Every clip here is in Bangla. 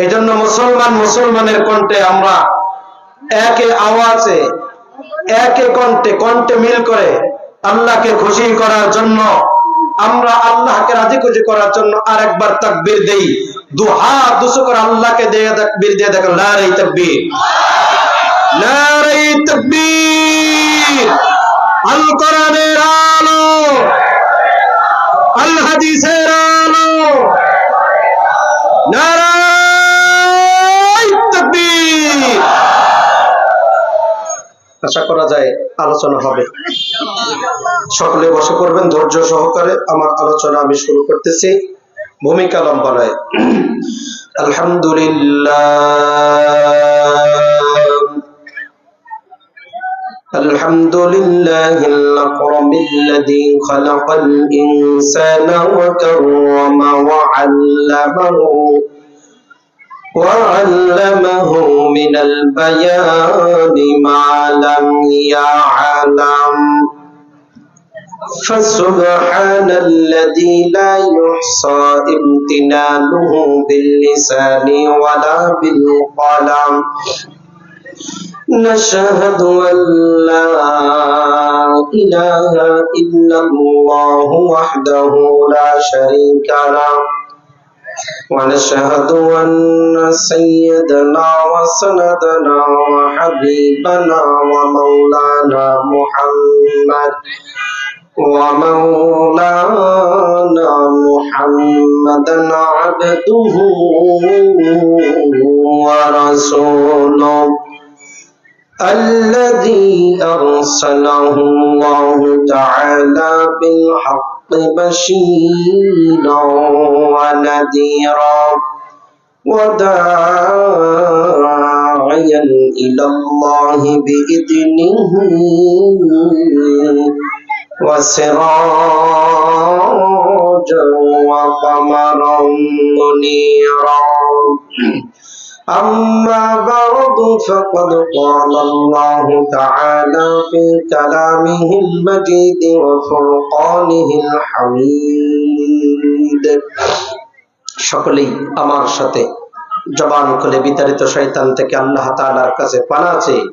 এজন্য মুসলমানের কণ্ঠে আমরা একে আওয়াজে একে কণ্ঠে মিল করে আল্লাহকে খুশি করার জন্য, আমরা আল্লাহকে রাজি খুশি করার জন্য আরেকবার তাকবীর দেই। দুহাত উঁচু করে আল্লাহকে দিয়ে তাকবীর দিয়ে দেখেন, নারে তাকবীর, নারে তাকবীর। আল কোরআনের আলো, আল হাদিসের আলো, নারে তাকবীর। আশা করা যায় আলোচনা হবে। সকলে বসে পড়বেন ধৈর্য সহকারে। আমার আলোচনা আমি শুরু করতেছি, ভূমিকা লম্বা নয়। আলহামদুলিল্লাহিল আকরামিল্লাযী খালাকাল ইনসানা ওয়া কাররামা ওয়া وعلمه من البيان ما لم يعلم فسبحان الذي لا يحصى امتنانه باللسان ولا بالقلم نشهد أن لا إله إلا الله وحده لا شريك له ونشهد أن سيدنا وسندنا وحبيبنا ومولانا محمدا عبده ورسوله الذي أرسله الله تعالى بالحق بشيرا ونذيرا وداعيا إلى الله بإذنه وسراجا وقمرا منيرا أما بعد فقد قال الله تعالى في كلامه المجيد وفرقانه الحميد সকলেই আমার সাথে জবান খুলে বিতাড়িত শয়তান থেকে আল্লাহ তাআলার কাছে পানা চেয়ে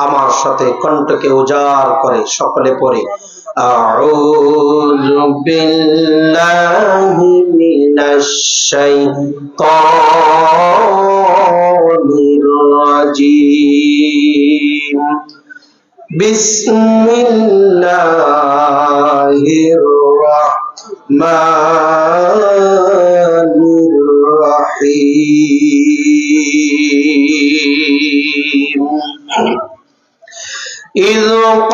আমার সাথে কণ্ঠকে উজাড় করে সকলে পড়ে আউযু বিল্লাহি মিনাশ শাইতানির রাজীম বিসমিল্লাহির রাহমানির রাহিম إذ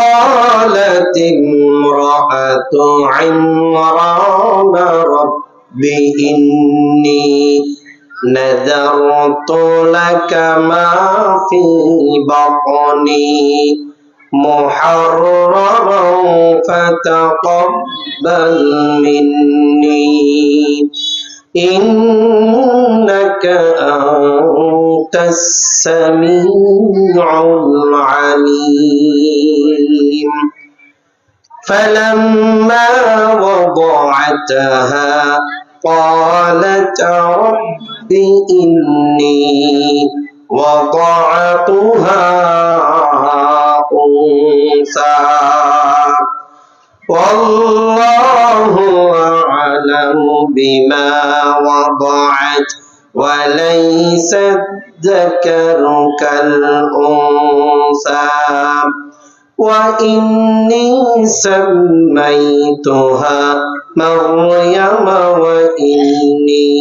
قالت امرأة عمران رب إني نذرت لك ما في بطني محررا فتقبل مني إنك أنت السميع العليم فلما وضعتها قالت رب إني وضعتها أنثى والله أعلم بما وضعت وليس الذكر كالأنثى وإني سميتها مريم وإني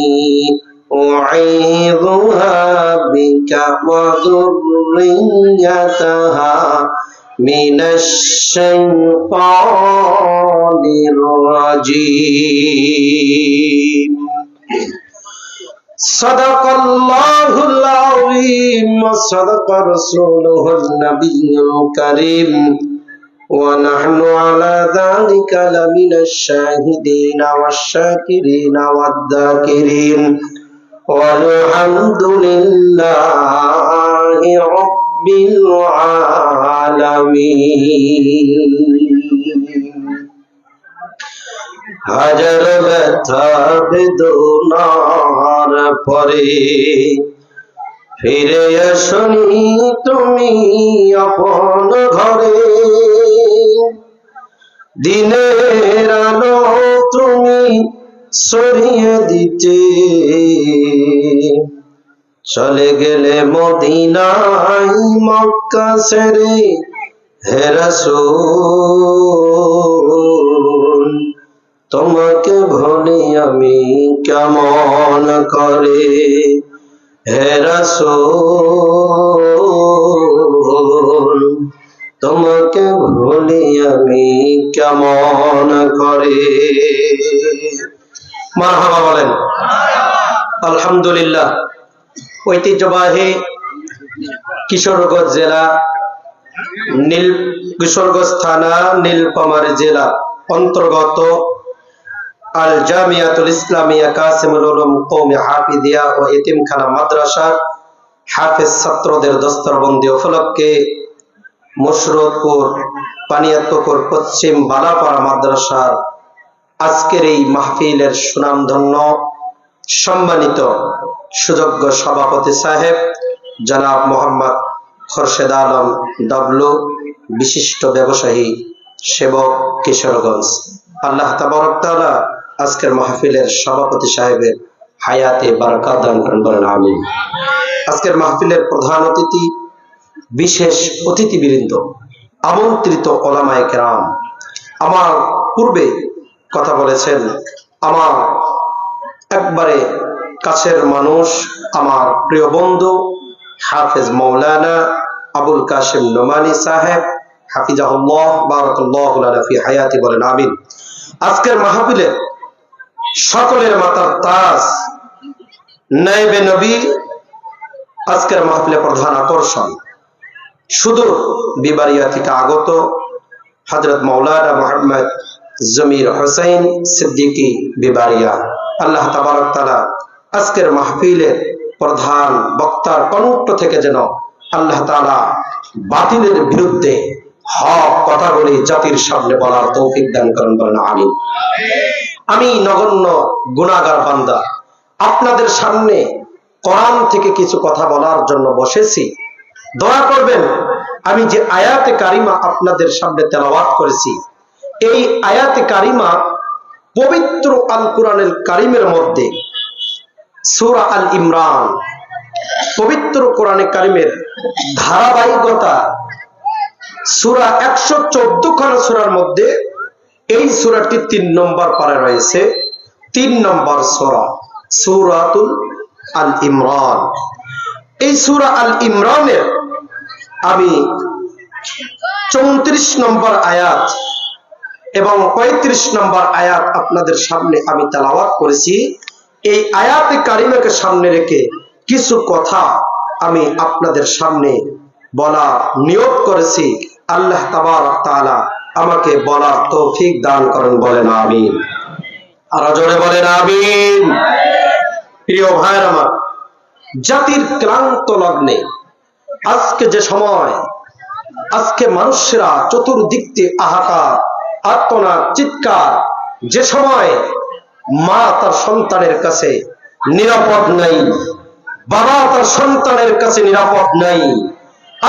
أعيذها بك وذريتها من الشيطان الرجيم صدق الله العظيم وصدق رسوله النبي الكريم ونحن على ذلك لمن الشاهدين والشاكرين والذاكرين والحمد لله رب العالمين হাজার ব্যথা বেদনার পরে ফিরে আসনি তুমি আপন ঘরে, দিনের আলো তুমি ছড়িয়ে দিতে চলে গেলে মদিনায় মক্কা ছেড়ে হে রাসূল, তোমাকে ভুলি আমি কেমন করে হে রাসূল, তোমাকে ভুলি আমি কেমন করে। মারহাবা বলেন। আলহামদুলিল্লাহ। ঐতিহ্যবাহী কিশোরগঞ্জ জেলা কিশোরগঞ্জ থানা নীলফামারী জেলা অন্তর্গত আল জামিয়াতুল ইসলামিয়া কাসিমুল উলুম কওমি হাফিজিয়া ও এতিমখানা মাদ্রাসার হাফেজ ছাত্রদের দস্তরবন্দি উপলক্ষে মুশরফপুর পানিয়াতপুকুর পশ্চিম বালাপাড়া মাদ্রাসার আজকের এই মাহফিলের সুনামধন্য সম্মানিত সুযোগ্য সভাপতি সাহেব জনাব মোহাম্মদ খোরশেদ আলম ডাবলু, বিশিষ্ট ব্যবসায়ী সেবক কিশোরগঞ্জ, আল্লাহ তাবারক তাআলা আজকের মাহফিলের সভাপতি সাহেবের হায়াতে বারাকাত দান করেন, বলেন আমিন। আজকের মাহফিলের প্রধান অতিথি, বিশেষ অতিথিবৃন্দ, আমন্ত্রিত ওলামায়ে কেরাম, আমার পূর্বে কথা বলেছেন আমার একবারে কাছের মানুষ, আমার প্রিয় বন্ধু হাফেজ মাওলানা আবুল কাশেম নোমানী সাহেব হাফিজাহুল্লাহ বারাকাল্লাহু লানা ফি হায়াতি, বলেন আমিন। আজকের মাহফিলে সকলের মাথার তাজ নায়েবে নবী আজকের মাহফিলে প্রধান আকর্ষণ, সুদূর বিবারিয়া থেকে আগত হযরত মাওলানা মুহাম্মদ জমির হোসেন সিদ্দিকী বিবারিয়া, আল্লাহ তাবারক তাআলা আজকের মাহফিলের প্রধান বক্তার কণ্ঠ থেকে যেন আল্লাহ তাআলা বাতিলের বিরুদ্ধে হক কথা বলে জাতির সামনে বলার তৌফিক দান করেন, বলেন আমিন। আমি নগণ্য গুনাহগার বান্দা, আপনাদের সামনে কোরআন থেকে কিছু কথা বলার জন্য বসেছি। দয়া করবেন, আমি যে আয়াতে কারিমা আপনাদের সামনে তেলাওয়াত করেছি, এই আয়াতে কারিমা পবিত্র আল কোরআনুল কারীমের মধ্যে সূরা আল ইমরান, পবিত্র কোরআনে কারীমের ধারাবাহিকতা সূরা 114 খানা সূরার মধ্যে এই সূরাটি 3 নম্বর পারে রয়েছে। 3 নম্বর সূরা সূরাতুল আল ইমরান। এই সূরা আল ইমরানের আমি 34 নম্বর আয়াত এবং 35 নম্বর আয়াত আপনাদের সামনে আমি তেলাওয়াত করেছি। এই আয়াতে কারিমাকে সামনে রেখে কিছু কথা আমি আপনাদের সামনে বলা নিয়ত করেছি। আল্লাহ তাবারক তাআলা আমাকে বলার তৌফিক দান করেন, বলেন আমিন। আর জোরে বলেন আমিন। প্রিয় ভাইরা আমার, জাতির ক্লান্ত লগ্নে আজকে যে সময়, আজকে মানুষেরা চতুর্দিক থেকে হাহাকার, আর্তনাদ, চিৎকার, যে সময় মা তার সন্তানের কাছে নিরাপদ নাই, বাবা তার সন্তানের কাছে নিরাপদ নাই,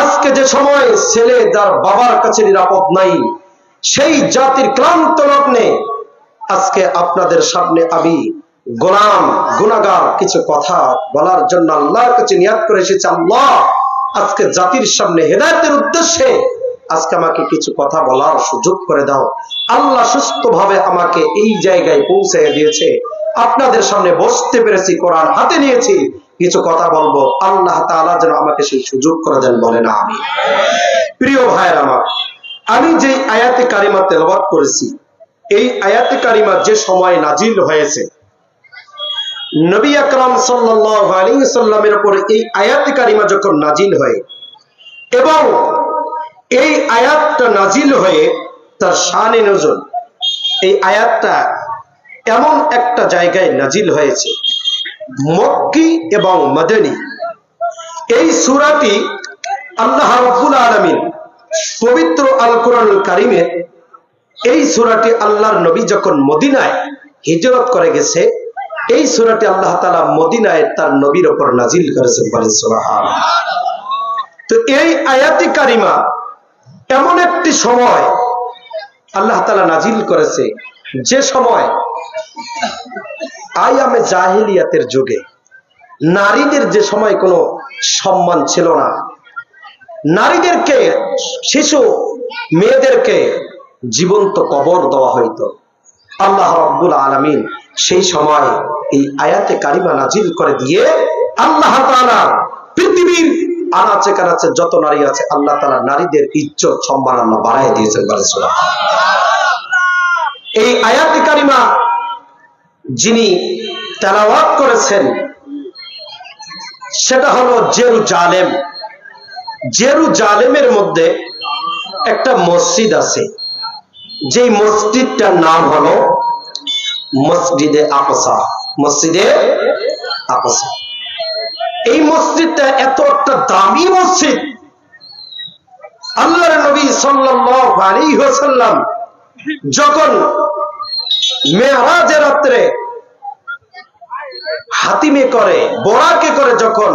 আজকে যে সময় ছেলে তার বাবার কাছে নিরাপদ নাই, সেই জাতির ক্লান্ত লগ্নে আজকে আপনাদের সামনে আমি গোলাম গুনাহগার কিছু কথা বলার জন্য আল্লাহর কাছে নিয়াত করে এসেছি। আল্লাহ, আজকে জাতির সামনে হেদায়েতের উদ্দেশ্যে আজকে আমাকে কিছু কথা বলার সুযোগ করে দাও। আল্লাহ সুস্থভাবে আমাকে এই জায়গায় পৌঁছে দিয়েছে, আপনাদের সামনে বসতে পেরেছি, কোরআন হাতে নিয়েছি, কিছু কথা বলবো। আল্লাহ তাআলা যেন আমাকে সেই সুযোগ করে দেন, বলেন আমিন। প্রিয় ভাইরা আমার, আমি যে আয়াতে কারিমা তেলাওয়াত করেছি, এই আয়াতে কারিমা যে সময় নাজিল হয়েছে, নবী আকরাম সাল্লাল্লাহু আলাইহি ওয়াসাল্লামের উপরে এই আয়াতে কারিমা যখন নাজিল হয় এবং এই আয়াতটা নাজিল হয়ে তার শানে নজুল, এই আয়াতটা এমন একটা জায়গায় নাজিল হয়েছে, মক্কি এবং মদনী। এই সূরাটি আল্লাহ রাব্বুল আলামিন পবিত্র আল কোরআনুল কারীমে, এই সূরাটি আল্লাহর নবী যখন মদিনায় হিজরত করে গেছে, এই সূরাটি আল্লাহ তাআলা মদিনায় তার নবীর উপর নাজিল করেছেন, বলেন সুবহানাল্লাহ। তো এই আয়াতি কারিমা এমন একটি সময় আল্লাহ তাআলা নাজিল করেছে, যে সময় আয়ামে জাহিলিয়াতের যুগে নারীদের যে সময় কোনো সম্মান ছিল না, নারীদেরকে, শিশু মেয়েদেরকে জীবন্ত কবর দেওয়া হইতো। আল্লাহ রাব্বুল আলামিন সেই সময় এই আয়াতে কারিমা নাজিল করে দিয়ে আল্লাহ তাআলা পৃথিবীর আনাচে কানাচে যত নারী আছে আল্লাহ তাআলা নারীদের ইজ্জত সম্মান আল্লাহ বাড়ায় দিয়েছেন, বলেন সুবহানাল্লাহ। এই আয়াতে কারিমা যিনি তেলাওয়াত করেছেন সেটা হলো জেরুজালেম। জেরুজালেমের মধ্যে একটা মসজিদ আছে, যেই মসজিদটার নাম হলো মসজিদে আকসা। মসজিদে আকসা, এই মসজিদটা এত একটা দামি মসজিদ, আল্লাহর নবী সাল্লাল্লাহু আলাইহি ওয়াসাল্লাম যখন মেরাজের রাত্রে হাতিমে করে, বোরাকে করে, যখন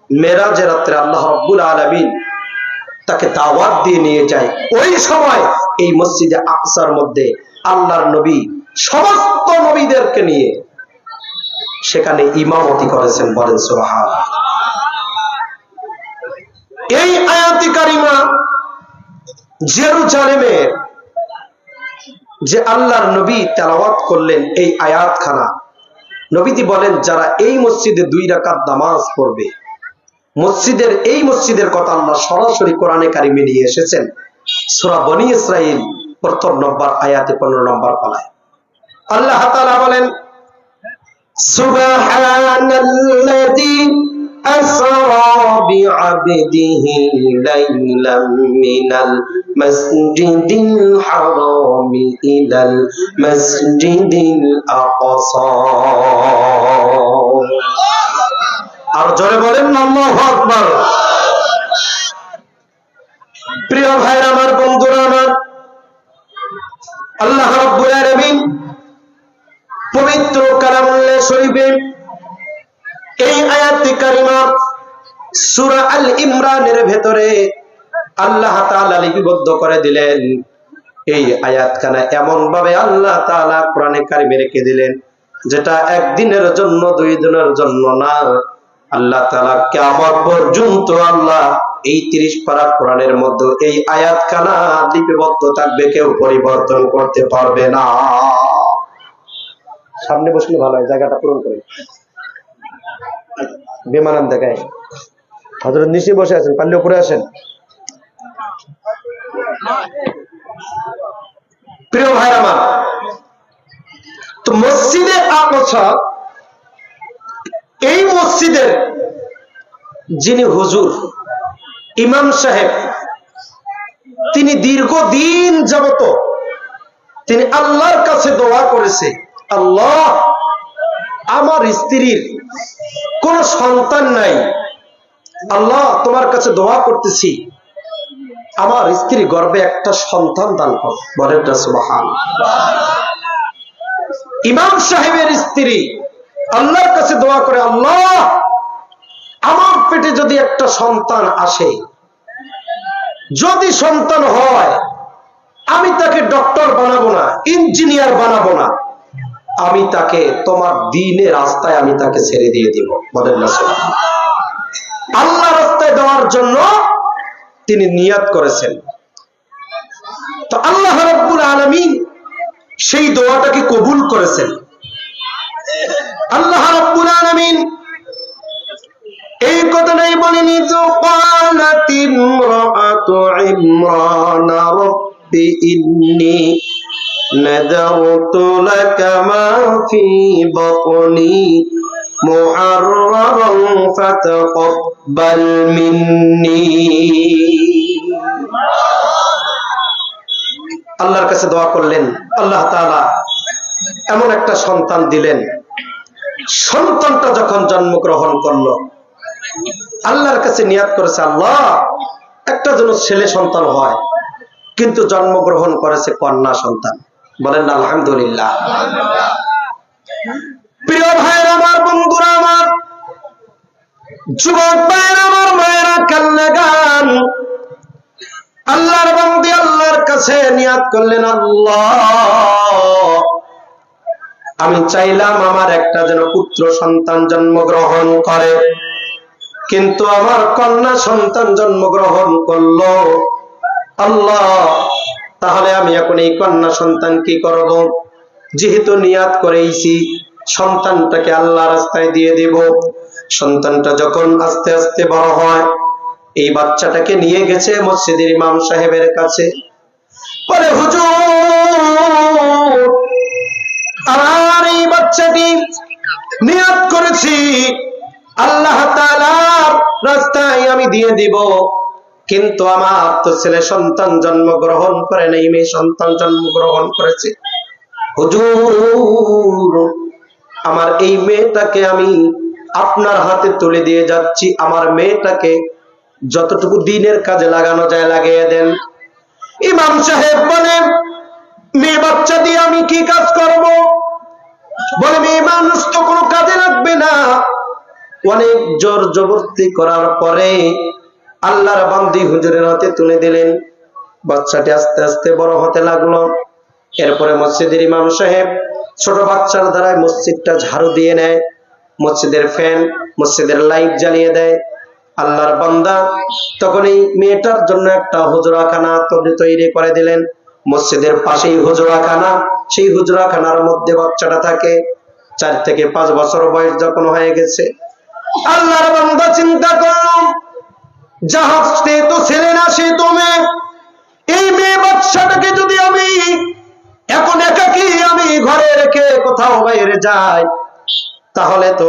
মেরাজের রাত্রে আল্লাহ রাব্বুল আলামিন তাকে দাওয়াত দিয়ে নিয়ে যায়, ওই সময় এই মসজিদে আকসার মধ্যে আল্লাহর নবী সমস্ত নবীদেরকে নিয়ে সেখানে ইমামতি করেছেন, বলেন সুবহানাল্লাহ। এই আয়াতি কারিমা জেরুজালেমের যে আল্লাহর নবী তেলাওয়াত করলেন, এই আয়াতখানা নবীজি বলেন যারা এই মসজিদে 2 রাকাত নামাজ পড়বে, এই মসজিদের কথা আল্লাহ সরাসরি কোরআনে কারিমে নিয়ে এসেছেন। সূরা বনী ইসরাইল 1 নম্বর আয়াতে 15 নম্বর পালায় আল্লাহ তাআলা বলেন, সুবহানাল্লাযী আসরা বিআবদিহি লাইলাম মিনাল মাসজিদিল হারামি ইলাল মাসজিদিল আকসা। আর জোরে বলেন আল্লাহু আকবার। প্রিয় ভাইরা আমার, বন্ধুরা আমার, আল্লাহ রাব্বুল আলামিন পবিত্র কালামুল্লাহ শরীফে এই আয়াতে কারিমা সূরা আল ইমরানের ভেতরে আল্লাহ তাআলা লিপিবদ্ধ করে দিলেন। এই আয়াতখানা এমন ভাবে আল্লাহ তাআলা কোরআনে কারিমে রেখে দিলেন যেটা একদিনের জন্য, 2 দিনের জন্য না, আল্লাহ তাআলা কিয়ামত পর্যন্ত আল্লাহ এই 30 পারা কোরআনের মধ্যে এই আয়াতখানা লিপিবদ্ধ থাকবে, কেউ পরিবর্তন করতে পারবে না। সামনে বসলে ভালো হয়, জায়গাটা পূরণ করে। বেমানান দেখায়, হযরত নিচে বসে আছেন, পারলে উপরে আসেন। প্রিয় ভাইরা আমার, তো মসজিদে আকসা, এই মসজিদের যিনি হুজুর, ইমাম সাহেব, তিনি দীর্ঘদিন যাবত তিনি আল্লাহর কাছে দোয়া করেছে, আল্লাহ আমার স্ত্রীর কোন সন্তান নাই, আল্লাহ তোমার কাছে দোয়া করতেছি আমার স্ত্রী গর্ভে একটা সন্তান দান কর, বলেন সুবহানাল্লাহ। ইমাম সাহেবের স্ত্রী আল্লাহর কাছে দোয়া করে, আল্লাহ আমার পেটে যদি একটা সন্তান আসে, যদি সন্তান হয় আমি তাকে ডক্টর বানাবো না, ইঞ্জিনিয়ার বানাবো না, আমি তাকে তোমার দ্বীনের রাস্তায় আমি তাকে ছেড়ে দিয়ে দিব, বলেন না সুবহানাল্লাহ। আল্লাহ রাস্তায় দেওয়ার জন্য তিনি নিয়াত করেছেন। তো আল্লাহ রাব্বুল আলামিন সেই দোয়াটাকে কবুল করেছেন। আল্লাহ রাব্বুল আলামিন এই কথাটাই বলেনি, ক্বালাত ইমরাআতু ইমরান রাব্বি ইন্নী নাযারতু লাকা মা ফী বাতনি মুহাররারান ফাতাকাব্বাল মিন্নী। আল্লাহর কাছে দোয়া করলেন, আল্লাহ তাআলা এমন একটা সন্তান দিলেন। সন্তানটা যখন জন্মগ্রহণ করলো, আল্লাহর কাছে নিয়াত করেছে, আল্লাহ একটা যেন ছেলে সন্তান হয়, কিন্তু জন্মগ্রহণ করেছে কন্যা সন্তান, বলেন না আলহামদুলিল্লাহ। প্রিয় ভাইয়ের আমার, বন্ধুরা আমার, যুবক ভাইয়ের আমার, মায়েরা কান্না গান, আল্লাহর বান্দী আল্লাহর কাছে নিয়াত করলেন, আল্লাহ আমি চাইলাম আমার একটা যেন পুত্র সন্তান জন্মগ্রহণ করে, কিন্তু আমার কন্যা সন্তান জন্মগ্রহণ করলো। আল্লাহ তাহলে আমি এখন এই কন্যা সন্তান কি করব? যেহেতু নিয়াত করেইছি সন্তানটাকে আল্লাহ রাস্তায় দিয়ে দেব। সন্তানটা যখন আস্তে আস্তে বড় হয়, এই বাচ্চাটাকে নিয়ে গেছে মসজিদের ইমাম সাহেবের কাছে। বলে, হুজুর আমার এই বাচ্চাটি নিয়াত করেছি আল্লাহ তাআলার রাস্তায় আমি দিয়ে দিব, কিন্তু আমার তো ছেলে সন্তান জন্মগ্রহণ করে নাই, মেয়ে সন্তান জন্মগ্রহণ করেছে। হুজুর আমার এই মেয়েটাকে আমি আপনার হাতে তুলে দিয়ে যাচ্ছি, আমার মেয়েটাকে যতটুকু দিনের কাজে লাগানো যায় লাগিয়ে দেন। ইমাম সাহেব বলেন, মেয়ে বাচ্চা দিয়ে আমি কি কাজ করব? বলে, মেয়ে মানুষ তো কোনো কাজে লাগবে না। অনেক জোর জবরদস্তি করার পরে আল্লাহর বান্দী হুজুরের হাতে তুলে দিলেন। বাচ্চাটি আস্তে আস্তে বড় হতে লাগলো। এরপরে মসজিদের ইমাম সাহেব ছোট বাচ্চার দ্বারাই মসজিদটা ঝাড়ু দিয়ে নেয়, মসজিদের ফ্যান, মসজিদের লাইট জ্বালিয়ে দেয়। আল্লাহর বান্দা তখন এই মেয়েটার জন্য একটা হুজরাখানা তৈরি করে দিলেন। মসজিদের পাশেই হুজরাখানা, সেই হুজরাখানার মধ্যে বাচ্চাটা থাকে। 4 থেকে 5 বছর বয়স যখন হয়ে গেছে, আল্লাহর বান্দা চিন্তা করল, জাহাজ সে তো ছেলে না, সে তো মেয়ে। এই মেয়ে বাচ্চাটাকে যদি আমি এখন একাকী আমি ঘরে রেখে কোথাও বাইরে যাই, তাহলে তো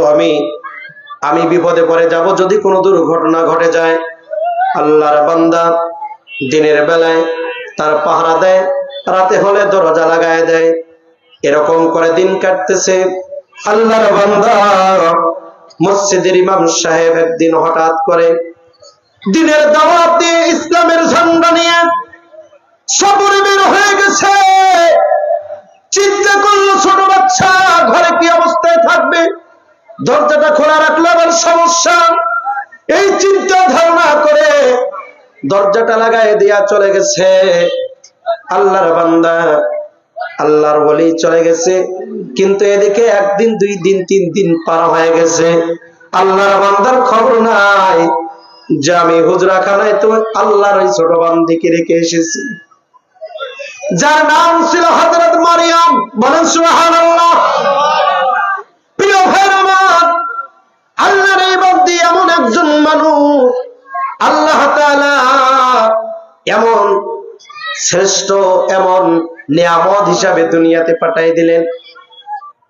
আমি বিপদে পড়ে যাব যদি কোনো দুর্ঘটনা ঘটে যায়। আল্লাহর বান্দা দিনের বেলায় তার পাহারা দেয়, রাতে হলে দরজা লাগায় দেয়। এরকম করে দিন কাটতেছে। আল্লাহর বান্দা মসজিদের ইমাম সাহেব একদিন হঠাৎ করে দিনের দাওয়াত দিয়ে ইসলামের ঝান্ডা নিয়ে সফরে বের হয়ে গেছে। চিন্তা করলো, ছোট বাচ্চা ঘরে কি অবস্থায় থাকবে, দরজাটা খোলা রাখলে আবার সমস্যা। এই চিন্তা ধারণা করে দরজাটা লাগাই দিয়া চলে গেছে। আল্লাহর বান্দা, আল্লাহর ওলি চলে গেছে, কিন্তু এদিকে 1 দিন 2 দিন 3 দিন পার হয়ে গেছে। আল্লাহর বান্দার খবর নাই যে আমি হুজরাখানায় তো আল্লাহর ওই ছোট বান্দিকে রেখে এসেছি, যার নাম ছিল হযরত মারিয়াম। বলেন সুবহানাল্লাহ। প্রিয় ভাইরা আমার, আল্লাহর এই বান্দি এমন একজন মানুষ, আল্লাহ তাআলা এমন শ্রেষ্ঠ, এমন নিয়ামত হিসাবে দুনিয়াতে পাঠিয়ে দিলেন।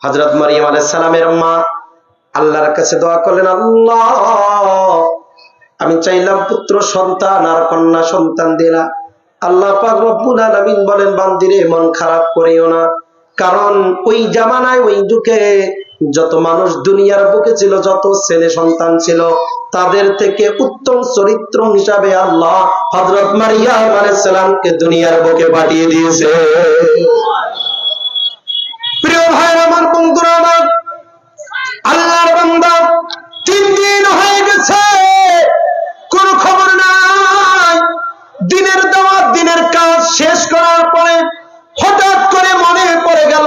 হযরত মারিয়াম আলাইহিস সালামের মা আল্লাহর কাছে দোয়া করলেন, আল্লাহ আমি চাইলাম পুত্র সন্তান আর কন্যা সন্তান দিলা। আল্লাহ পাক রব্বুল আলামিন বলেন, বান্দিরে মন খারাপ করিও না, কারণ ওই জামানায় ওই যুগে যত মানুষ দুনিয়ার বুকে ছিল, যত ছেলে সন্তান ছিল, তাদের থেকে উত্তম চরিত্র হিসাবে আল্লাহ হযরত মারিয়াম আলাইহিস সালামকে দুনিয়ার বুকে পাঠিয়ে দিয়েছে। প্রিয় ভাইরা আমার, বন্ধুরা আমার, আল্লাহর বান্দা 3 দিন হয়ে গেছে, কোন খবর নাই। দিনের দাওয়াত, দিনের কাজ শেষ করার পরে হঠাৎ করে মনে পড়ে গেল,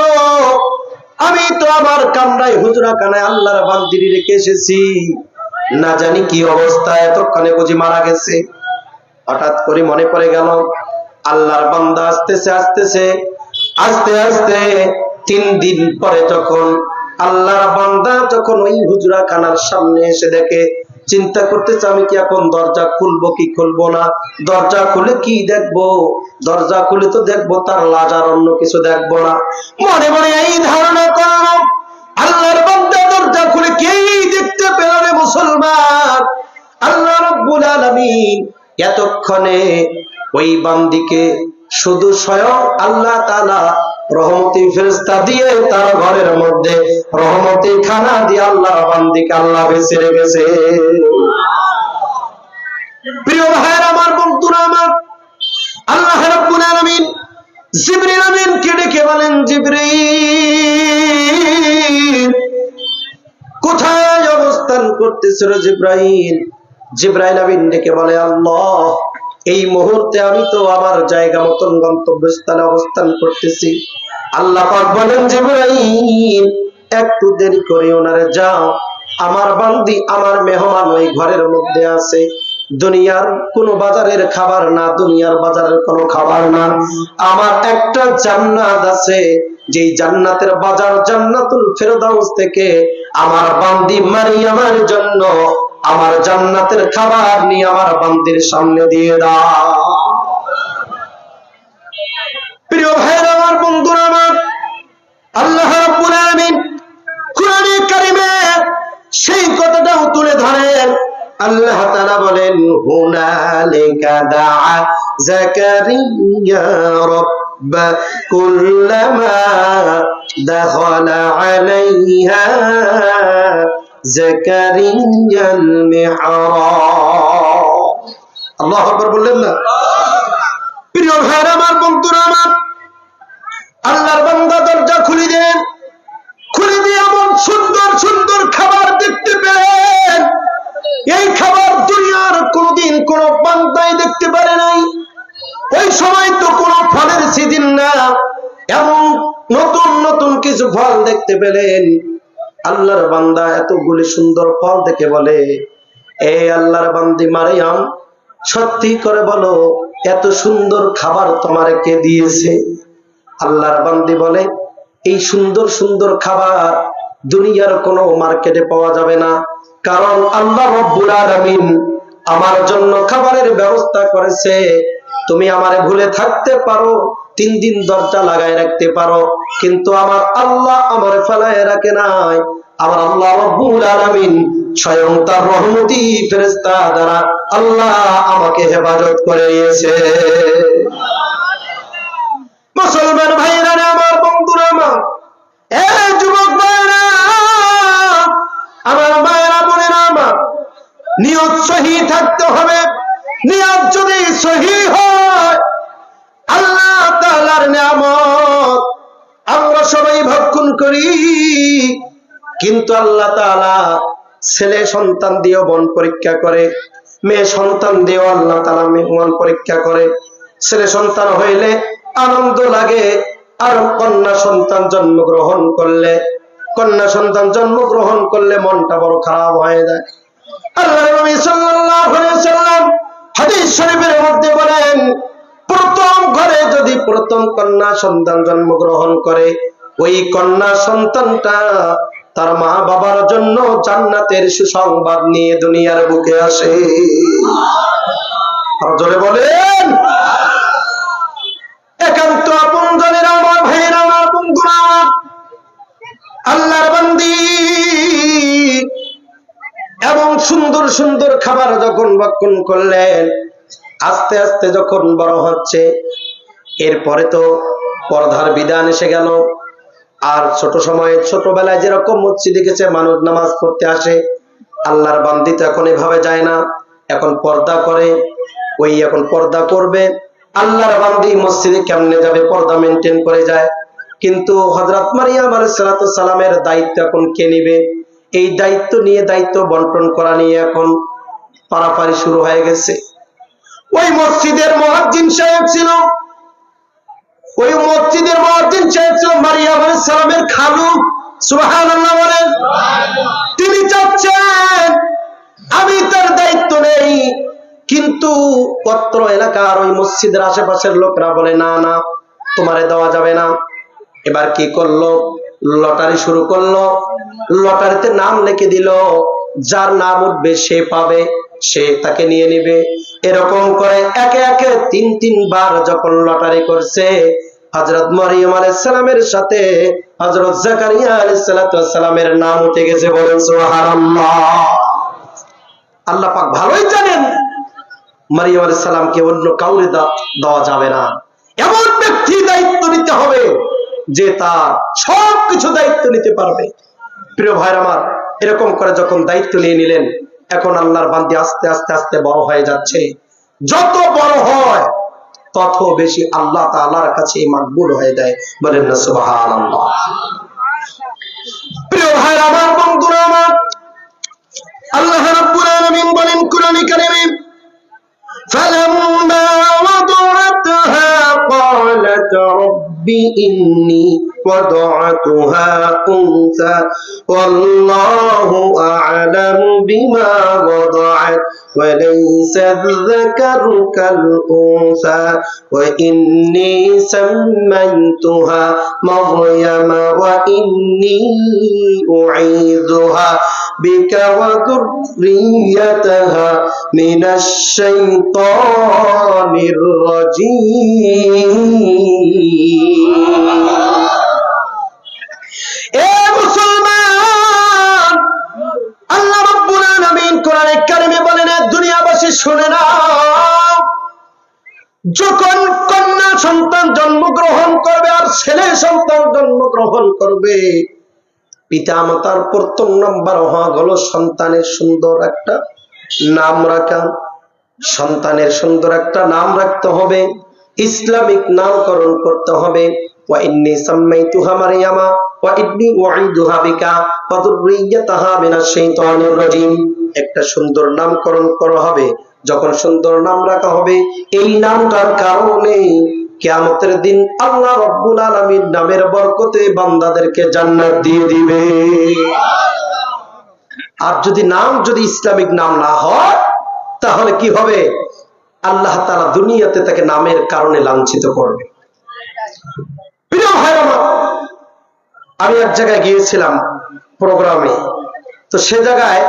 আমি তো আমার কামরায় হুজরাখানায় আল্লাহর বান্দিরে রেখে এসেছি, না জানি কি অবস্থা, এতক্ষণে বুঝি মারা গেছে। হঠাৎ করে মনে পড়ে গেল। আল্লাহর বান্দা আসতেছে আস্তে আস্তে 3 দিন পরে যখন আল্লাহর বান্দা যখন ওই হুজরাখানার সামনে এসে দেখে, চিন্তা করতেছে আমি কি এখন দরজা খুলবো কি খুলবো না, দরজা খুলে কি দেখবো, দরজা খুলে তো দেখবো তার লাশ, আর অন্য কিছু দেখবো না। মনে মনে এই ধারণা করলো, আল্লাহর বান্দা দরজা খুলে কেই দেখতে পেল রে মুসলমান। আল্লাহ রাব্বুল আলামিন এতক্ষণে ওই বান্দিকে শুধু স্বয়ং আল্লাহ তাআলা রহমতি ফেরেশতা দিয়ে তার ঘরের মধ্যে রহমতি খানা দিয়ে আল্লাহর বান্দিকে আল্লাহ বেঁচে রেখেছে। প্রিয় ভাইরা আমার, বন্ধুরা আমার, আল্লাহ রাব্বুল আলামিন জিবরিল আমিনকে ডেকে বলেন, জিবরিল কোথায় অবস্থান করতেছিল জিব্রাইল? জিব্রাইল আমিন ডেকে বলে, আল্লাহ, এই মুহূর্তে আমি তো আমার জায়গা মতন গন্তব্যস্থলে অবস্থান করতেছি। আল্লাহ পাক বলেন, জিব্রাইল একটু দেরি করে ওনারে যাও, আমার বান্দি, আমার মেহমান ওই ঘরের মধ্যে আছে। দুনিয়ার কোন বাজারের খাবার না, দুনিয়ার বাজারের কোনো খাবার না, আমার একটা জান্নাত আছে, যেই জান্নাতের বাজার জান্নাতুল ফেরদাউস থেকে আমার বান্দি মারিয়ামের জন্য আমার জান্নাতের খাবার নিয়ে আমার বান্দির সামনে দিয়ে দাও। প্রিয় ভাইরা আমার, বন্ধুরা আমার, আল্লাহ রাব্বুল আলামিন কোরআনে কারিমে সেই কথাটাও তুলে ধরেন। আল্লাহ তাআলা বলেন, হুনালিকা দাআ যাকারিয়া রাব্বা কুল্লামা দাখালা আলাইহা যাকারিয়াল মিহরাব। আল্লাহু আকবার বললেন না? প্রিয় ভাইরা আমার, বন্ধুরা আমার, আল্লাহর বান্দা দরজা খুলে দেন, খুলে দিয়ে এমন সুন্দর সুন্দর খাবার দেখতে পেলেন, এই খাবার দুনিয়ার কোনদিন কোন বান্দাই দেখতে পারে নাই। ওই সময় তো কোন ফলের সিজন না, এমন নতুন নতুন কিছু ফল দেখতে পেলেন। আল্লাহর বান্দা এতগুলি সুন্দর ফল দেখে বলে, এই আল্লাহর বান্দি মারিয়াম, সত্যি করে বলো, এত সুন্দর খাবার তোমারে কে দিয়েছে? আল্লাহর বান্দি বলে, এই সুন্দর সুন্দর খাবার দুনিয়ার কোনো মার্কেটে পাওয়া যাবে না, কারণ আল্লাহ রাব্বুল আলামিন আমার জন্য খাবারের ব্যবস্থা করেছে। তুমি আমারে ভুলে থাকতে পারো, 3 দিন দরজা লাগায় রাখতে পারো, কিন্তু আমার আল্লাহ আমারে ফেলায় রাখে নাই। আমার আল্লাহ রাব্বুল আলামিন স্বয়ং তার রহমতি ফেরেশতা দ্বারা আল্লাহ আমাকে হেফাজত করে নিয়েছে। মুসলমান ভাইরা আমার, বন্ধুরা আমার, এ যুবক ভাইরা আমার, ভাইরা বোনেরা আমার, নিয়ত সহি থাকতে হবে। নিয়ত যদি সহি হয়, আল্লাহ তাআলার নিয়ামত আমরা সবাই ভক্ষণ করি, কিন্তু আল্লাহ তাআলা ছেলে সন্তান দিয়েও মন পরীক্ষা করে, মেয়ে সন্তান দিয়েও আল্লাহ তাআলা মন পরীক্ষা করে। ছেলে সন্তান হইলে আনন্দ লাগে, আর কন্যা সন্তান জন্মগ্রহণ করলে মনটা বড় খারাপ হয়ে যায়। আল্লাহর নবী সাল্লাল্লাহু আলাইহি ওয়াসাল্লাম হাদিস শরীফের মধ্যে বলেন, প্রথম ঘরে যদি প্রথম কন্যা সন্তান জন্মগ্রহণ করে, ওই কন্যা সন্তানটা তার মা বাবার জন্য জান্নাতের সুসংবাদ নিয়ে দুনিয়ার বুকে আসে। আর জোরে বলেন, একান্ত আপনজনের আমার, ভাইয়েরা আমার, বন্ধুরা আমার, আল্লাহর বান্দি এবং সুন্দর সুন্দর খাবার যখন ভক্ষণ করলেন, আস্তে আস্তে যখন বড় হচ্ছে, এরপরে তো পর্দার বিধান এসে গেল। আর ছোট সময়ে, ছোটবেলায় যেরকম মসজিদে গেছে মানুষ নামাজ পড়তে আসে, আল্লাহর বান্দি তো এখন এভাবে যায় না, এখন পর্দা করে। ওই এখন পর্দা করবে, আল্লাহর বান্দি মসজিদে কেমনে যাবে? পর্দা মেনটেন করে যায়। কিন্তু হযরত মারিয়াম আলাইহিস সালামের দায়িত্ব এখন কে নিবে? এই দায়িত্ব নিয়ে, দায়িত্ব বন্টন করা নিয়ে এখন পারাপারি শুরু হয়ে গেছে। ওই মসজিদের মুয়াজ্জিন সাহেব ছিল, মারিয়াম আলাইহিস সালামের খালু। সুবহানাল্লাহ বলেন। তিনি চাচ্ছেন আমি তার দায়িত্ব নেই, কিন্তু পত্র এলাকার ওই মসজিদের আশেপাশের লোকরা বলে, না না, তোমারে দেওয়া যাবে না। এবার কি করলো? লটারি শুরু করলো। লটারিতে নাম লিখে দিল, যার নাম উঠবে সে পাবে, সে তাকে নিয়ে নিবে। এরকম করে একে একে 3 বার যখন লটারি করছে, হযরত মারিয়াম আলাইহিস সালামের সাথে হযরত জাকারিয়া আলাইহিস সালামের নাম উঠে গেছে। বলেন সুবহানাল্লাহ। আল্লাহ পাক ভালোই জানেন মারিয়াম আলাইহিস সালামকে অন্য কাউরে দেওয়া যাবে না। এমন ব্যক্তি দায়িত্ব নিতে হবে যে তার সবকিছু দায়িত্ব নিতে পারবে। প্রিয় ভাইরা আমার, এরকম করে যখন দায়িত্ব নিয়ে নিলেন, এখন আল্লাহর বান্দি আস্তে আস্তে আস্তে বড় হয়ে যাচ্ছে। যত বড় হয় তত বেশি আল্লাহ তাআলার কাছে মাকবুল হয়ে যায়। বলেন না সুবহানাল্লাহ। প্রিয় প্রিয় ভাই আমার, বন্ধুরা আমার, আল্লাহ রাব্বুল আলামিন বলেন কোরআনে কারিমে, فلما وضعتها قالت رب إني وضعتها أنثى والله أعلم بما وضعت وليس الذكر كالأنثى وإني سميتها مريم وإني أعيذها بك وذريتها من الشيطان الرجيم এ মুসলমান, আল্লাহ রাব্বুল আলামিন কোরআনে কারিমে বলেন, দুনিয়াবাসী শুনে নাও, যখন কন্যা সন্তান জন্মগ্রহণ করবে আর ছেলে সন্তান জন্মগ্রহণ করবে, পিতা মাতার প্রথম নাম্বার হওয়া হলো সন্তানের সুন্দর একটা নাম রাখা। সন্তানের সুন্দর একটা নাম রাখতে হবে, ইসলামিক নামকরণ করতে হবে। ওয়া ইন্নী সাম্মাইতুহা মারইয়ামা ওয়া ইন্নী উঈদুহা বিকা ওয়া যুররিয়াতাহা মিনাশ শাইতানির রাজীম। একটা সুন্দর নামকরণ করা হবে। যখন সুন্দর নাম রাখা হবে, এই নামটার কারণে কিয়ামতের দিন আল্লাহ রাব্বুল আলামিন নামের বরকতে বান্দাদেরকে জান্নাত দিয়ে দিবে। আর যদি ইসলামিক নাম না হয়, তাহলে কি হবে? আল্লাহ তাআলা দুনিয়াতে তাকে নামের কারণে লাঞ্ছিত করবে। প্রিয় ভাই আমার, আমি এক জায়গায় গিয়েছিলাম প্রোগ্রামে, তো সে জায়গায়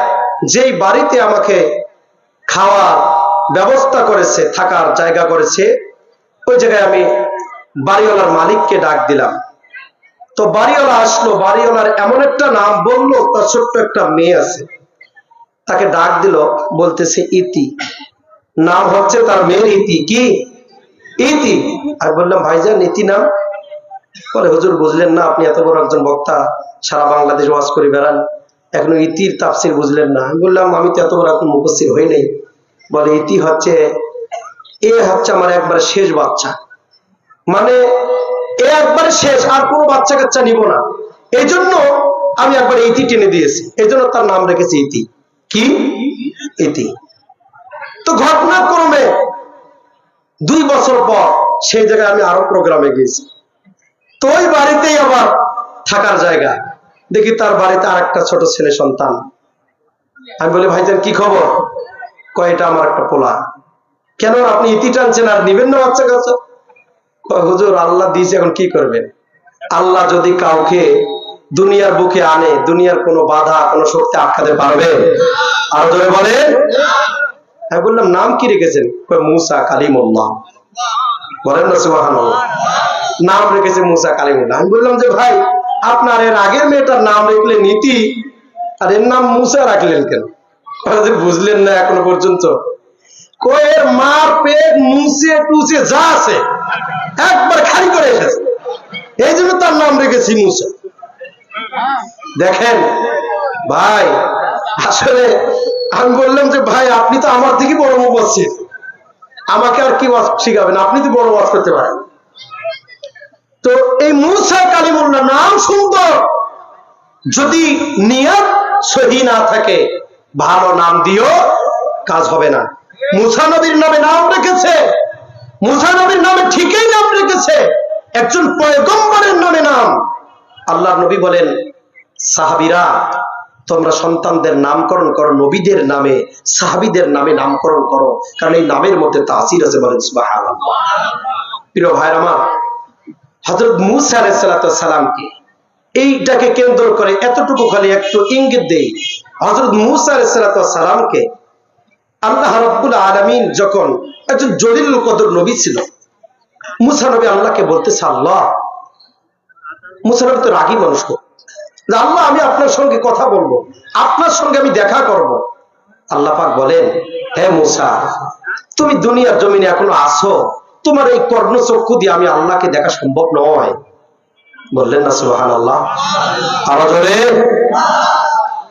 যেই বাড়িতে আমাকে খাওয়ার ব্যবস্থা করেছে, থাকার জায়গা করেছে, ওই জায়গায় আমি বাড়িওয়ালার মালিককে ডাক দিলাম। তো বাড়িওয়ালা আসলো, বাড়িওয়ালার এমন একটা নাম বললো, তার ছোট্ট একটা মেয়ে আছে, তাকে ডাক দিল, বলতেছে ইতি, নাম হচ্ছে তার মেয়ের ইতি। কি ইতি? আমি বললাম, ভাইজান ইতি নাম? বলে, হুজুর বুঝলেন না, আপনি এত বড় একজন বক্তা, সারা বাংলাদেশ ওয়াজ করে বেড়ান, এখনো ইতির তাফসীর বুঝলেন না? আমি বললাম, আমি তো এত বড় এখন মুফাসসির হই নাই। বলে, ইতি হচ্ছে আমার একবারে শেষ বাচ্চা, মানে এ একবারে শেষ, আর কোনো বাচ্চা কাচ্চা নিব না, এই জন্য আমি একবারে ইতি টেনে দিয়েছি, এই জন্য তার নাম রেখেছি ইতি। কি ইতি? তো ঘটনাক্রমে 2 বছর পর সেই জায়গায় আমি আরো প্রোগ্রামে গেছি। তো ওই বাড়িতেই আবার থাকার জায়গা, দেখি তার বাড়িতে আর একটা ছোট ছেলে সন্তান। আমি বলি, ভাইজান কি খবর? কয়টা আমার একটা পোলা। কেন আপনি ইতি টানছেন আর নিবেন না বাচ্চা কাচ্চা? হুজুর আল্লাহ দিয়েছে, এখন কি করবেন? আল্লাহ যদি কাউকে দুনিয়ার বুকে আনে, দুনিয়ার কোনো বাধা, কোনো শক্তি আটকাতে পারবে? আর ধরে বলে। আমি বললাম, নাম কি রেখেছেন? মুসা কালিমুল্লাহ। বলেন না সুবহানাল্লাহ। নাম রেখেছে মুসা কালিমুল্লাহ। আমি বললাম যে ভাই, আপনার এর আগের মেয়েটার নাম রাখলেন নীতি, আর এর নাম মুসা রাখলেন কেন? বুঝলেন না এখনো পর্যন্ত? এর মার পেট মুসে টুসে যা আছে একবার খালি করে এসেছে, এই জন্য তার নাম রেখেছি মুসা। দেখেন ভাই, আসলে আমি বললাম যে ভাই, আপনি তো আমার থেকে বড় মুফাসসির, আমাকে আর কি ওয়াজ শিখাবেন? আপনি তো বড় ওয়াজ করতে পারেন। তো এই মুসা কালিমুল্লাহ নাম সুন্দর, যদি নিয়ত সহি না থাকে, ভালো নাম দিও, কাজ হবে না। মুসা নবীর নামে নাম রেখেছে, মুসা নবীর নামে ঠিকই নাম রেখেছে, একজন পয়গম্বরের নামে নাম। আল্লাহর নবী বলেন, সাহাবীরা তোমরা সন্তানদের নামকরণ করো নবীদের নামে, সাহাবীদের নামে নামকরণ করো, কারণ এই নামের মধ্যে তাসির আছে। বলেন সুবহানাল্লাহ। প্রিয় ভাইরা আমার, হযরত মুসা আলাইহিস সালামকে এইটাকে কেন্দ্র করে এতটুকু খালি একটু ইঙ্গিত দেই। হযরত মুসা আলাইহিস সালামকে আল্লাহ রাব্বুল আলামিন যখন একজন জলিলুল কদর নবী ছিল, মুসা নবী আল্লাহকে বলতেছে, আল্লাহ, মুসা নবী তো রাগী মানুষ, আল্লাহ আমি আপনার সঙ্গে কথা বলবো, আপনার সঙ্গে আমি দেখা করব। আল্লাহ পাক বলেন, হে মুসা, তুমি দুনিয়ার জমিনে এখনো আছো, তোমার এই কর্ণচক্ষু দিয়ে আমি আল্লাহকে দেখা সম্ভব নয়। বললেন না সুবহানাল্লাহ? আরো জোরে।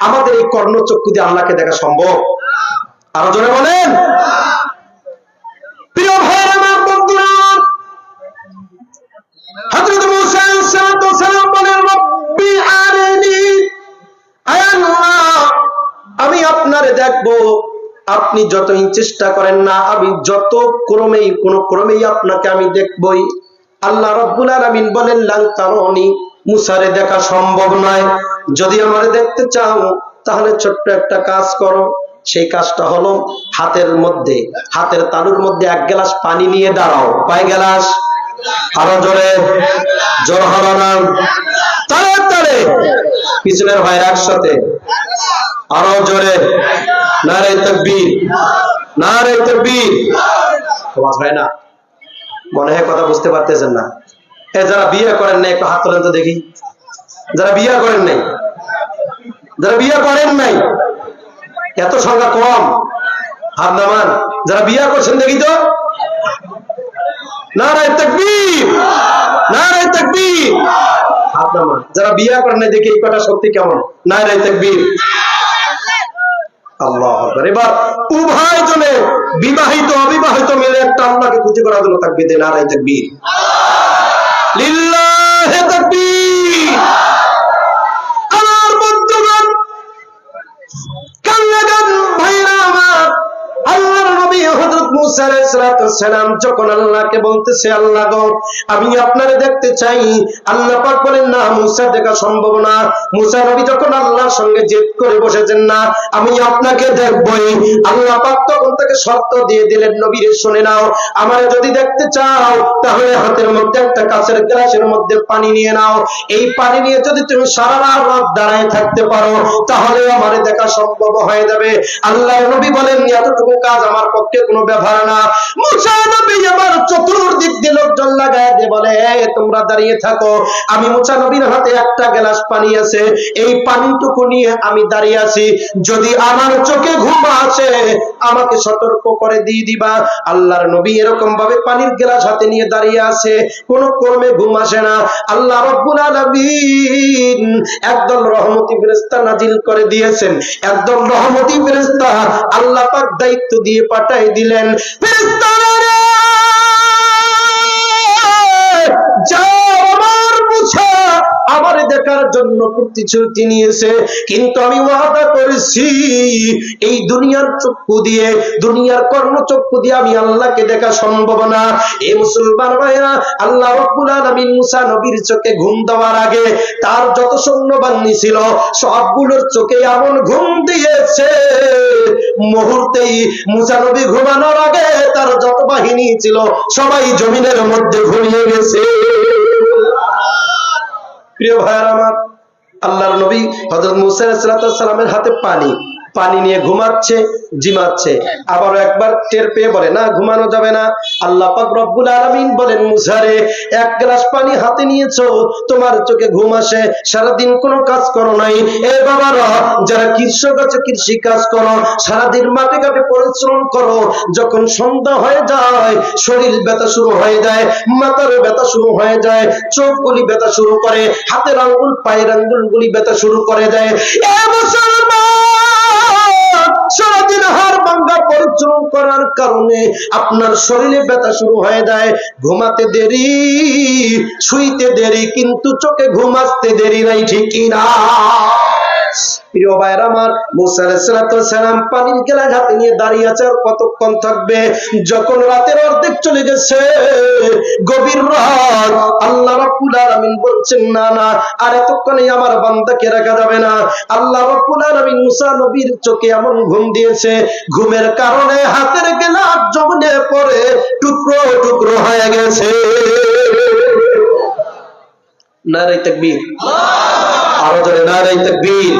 আমাদের এই কর্ণচক্ষু দিয়ে আল্লাহকে দেখা সম্ভব? আরো জোরে বলেন। প্রিয় ভাইরা আমার, বন্ধুরা, হযরত মুসা আলাইহিস সালাম বলেন, রব্বি আরিনি আপনারে দেখবো, আপনি যতই চেষ্টা করেন না, আমি যত কোন ক্রমেই আপনাকে আমি দেখবই। আল্লাহ রাব্বুল আলামিন বলেন লান তারানি, মুসারে দেখা সম্ভব নয়। যদি আমারে দেখতে চাও তাহলে ছোট্ট একটা কাজ করো। সেই কাজটা হলো হাতের তালুর মধ্যে 1 গ্লাস পানি নিয়ে দাঁড়াও। কয় গ্লাস? আরো জোরে, জোর হলো না, তাড়াতাড়ি পিছনের ভাইরা একসাথে আরো জোরে, নারে তাকবীর, নারে তাকবীর। আওয়াজ হয় না? মনে হয় কথা বুঝতে পারতেছেন না। যারা বিয়ে করেন নাই একটু হাত তোলেন তো দেখি। যারা বিয়ে করেন নাই, এত সংখ্যা কম, হাত নামান। যারা বিয়ে করছেন দেখি তো, নারে তাকবীর, নারে তাকবীর, হাত নামান। যারা বিয়ে করেন নাই দেখি এই কথা সত্যি কেমন, নারে তাকবীর। আল্লাহু আকবার। এবার উভয় জনে, বিবাহিত অবিবাহিত মিলে একটা আল্লাহকে খুশি করার জন্য তাকবীর দেন, নারে তাকবীর, লিল্লাহি তাকবীর। আমার বন্ধুগণ, কান্নাগান ভাইরা আমার, আল্লাহর নবী হযরত মুসা আলাইহিস সালাম যখন আল্লাহকে বলতেছে, আল্লাহ গো আমি আপনারে দেখতে চাই, আল্লাহ পাক বলেন না, মুসা দেখা সম্ভব না। মুসা নবী যখন আল্লাহর সঙ্গে জেদ করে বসেছেন না আমি আপনাকে দেখবই, আল্লাহ পাক তখন তাকে শর্ত দিয়ে দিলেন, নবী রে শুনে নাও, আমারে যদি দেখতে চাও তাহলে হাতের মধ্যে একটা কাঁচের গ্লাসের মধ্যে পানি নিয়ে নাও। এই পানি নিয়ে যদি তুমি সারা রাত দাঁড়ায় থাকতে পারো তাহলে আমারে দেখা সম্ভব হয়ে যাবে। আল্লাহর নবী বলেন এতটুকু কাজ আমার পক্ষে কোনো ব্যাপার না। মুসা নবী আবার চতুর্দিক দিয়ে লোকজন লাগায় দিয়ে বলে তোমরা দাঁড়িয়ে থাকো, আমি মুসা নবীর হাতে একটা গ্লাস পানি আছে, এই পানিটুকু নিয়ে আমি দাঁড়িয়ে আছি, যদি আমার চোখে ঘুম আসে আমাকে সতর্ক করে দিয়ে দিবা। আল্লাহর নবী এরকম ভাবে পানির গ্লাস হাতে নিয়ে দাঁড়িয়ে আছে, কোন ক্রমে ঘুম আসে না। আল্লাহ রাব্বুল আলামিন একদল রহমতি ফেরেশতা নাজিল করে দিয়েছেন, একদল রহমতি ফেরেশতা আল্লাহ পাক দায়িত্ব দিয়ে পাঠাই দিলেন, ফেরেশতারা যাও আমার মুসা আমারে দেখার জন্য প্রতিশ্রুতি নিয়েছে, কিন্তু আমি ওয়াদা করেছি এই দুনিয়ার চক্ষু দিয়ে, দুনিয়ার কর্ণচক্ষু দিয়ে আমি আল্লাহকে দেখা সম্ভব না। এই মুসলমান ভাইরা, আল্লাহ রাব্বুল আলামিন মুসা নবীর চোখে ঘুম দেওয়ার আগে তার যত সৈন্যবাহিনী ছিল সবগুলোর চোখে এমন ঘুম দিয়েছে, মুহূর্তেই মুসা নবী ঘুমানোর আগে তার যত বাহিনী ছিল সবাই জমিনের মধ্যে ঘুমিয়ে গেছে। প্রিয় ভাইরা আমার, আল্লাহর নবী হযরত মুসা আলাইহিস সালামের হাতে পানি নিয়ে ঘুমাচ্ছে, জিমাচ্ছে, আবারও একবার টের পেয়ে বলে না ঘুমানো যাবে না। আল্লাহ পাক রব্বুল আলামিন বলেন মুসা রে, 1 গ্লাস পানি হাতে নিয়েছো, তোমার চোখে ঘুম আসে, সারাদিন কোনো কাজ করো নাই। এ বাবারা, যারা কৃষক আছে কৃষি কাজ করো, সারাদিন মাঠে ঘাটে পরিশ্রম করো, যখন সন্ধ্যা হয়ে যায় শরীর ব্যথা শুরু হয়ে যায়, মাথার ব্যথা শুরু হয়ে যায়, চোখগুলি ব্যথা শুরু করে, হাতের আঙ্গুল পায়ের আঙ্গুলগুলি ব্যথা শুরু করে দেয়। এ মুসলমান, সারাদিন হাড় ভাঙা পরিশ্রম করার কারণে আপনার শরীরে ব্যথা শুরু হয়ে যায়, ঘুমাতে দেরি, শুইতে দেরি, কিন্তু চোখে ঘুম আসতে দেরি নাই, ঠিক কিনা? প্রিয় ভাইরা আমার, মুসা আলাইহিস সালাম পানির গ্লাস হাতে নিয়ে দাঁড়িয়ে আছে, আর কতক্ষণ থাকবে? যখন রাতের অর্ধেক চলে গেছে, গভীর রাত, আল্লাহ রাব্বুল আলামিন বলছেন না না, আর এতক্ষণে আমার বান্দাকে রাখা যাবে না। আল্লাহ রাব্বুল আলামিন মুসা নবীর চোখে এমন ঘুম দিয়েছে, ঘুমের কারণে হাতের গ্লাস জমিনে পড়ে টুকরো টুকরো হয়ে গেছে। নারে তাকবীর, আরো জোরে নারে তাকবীর।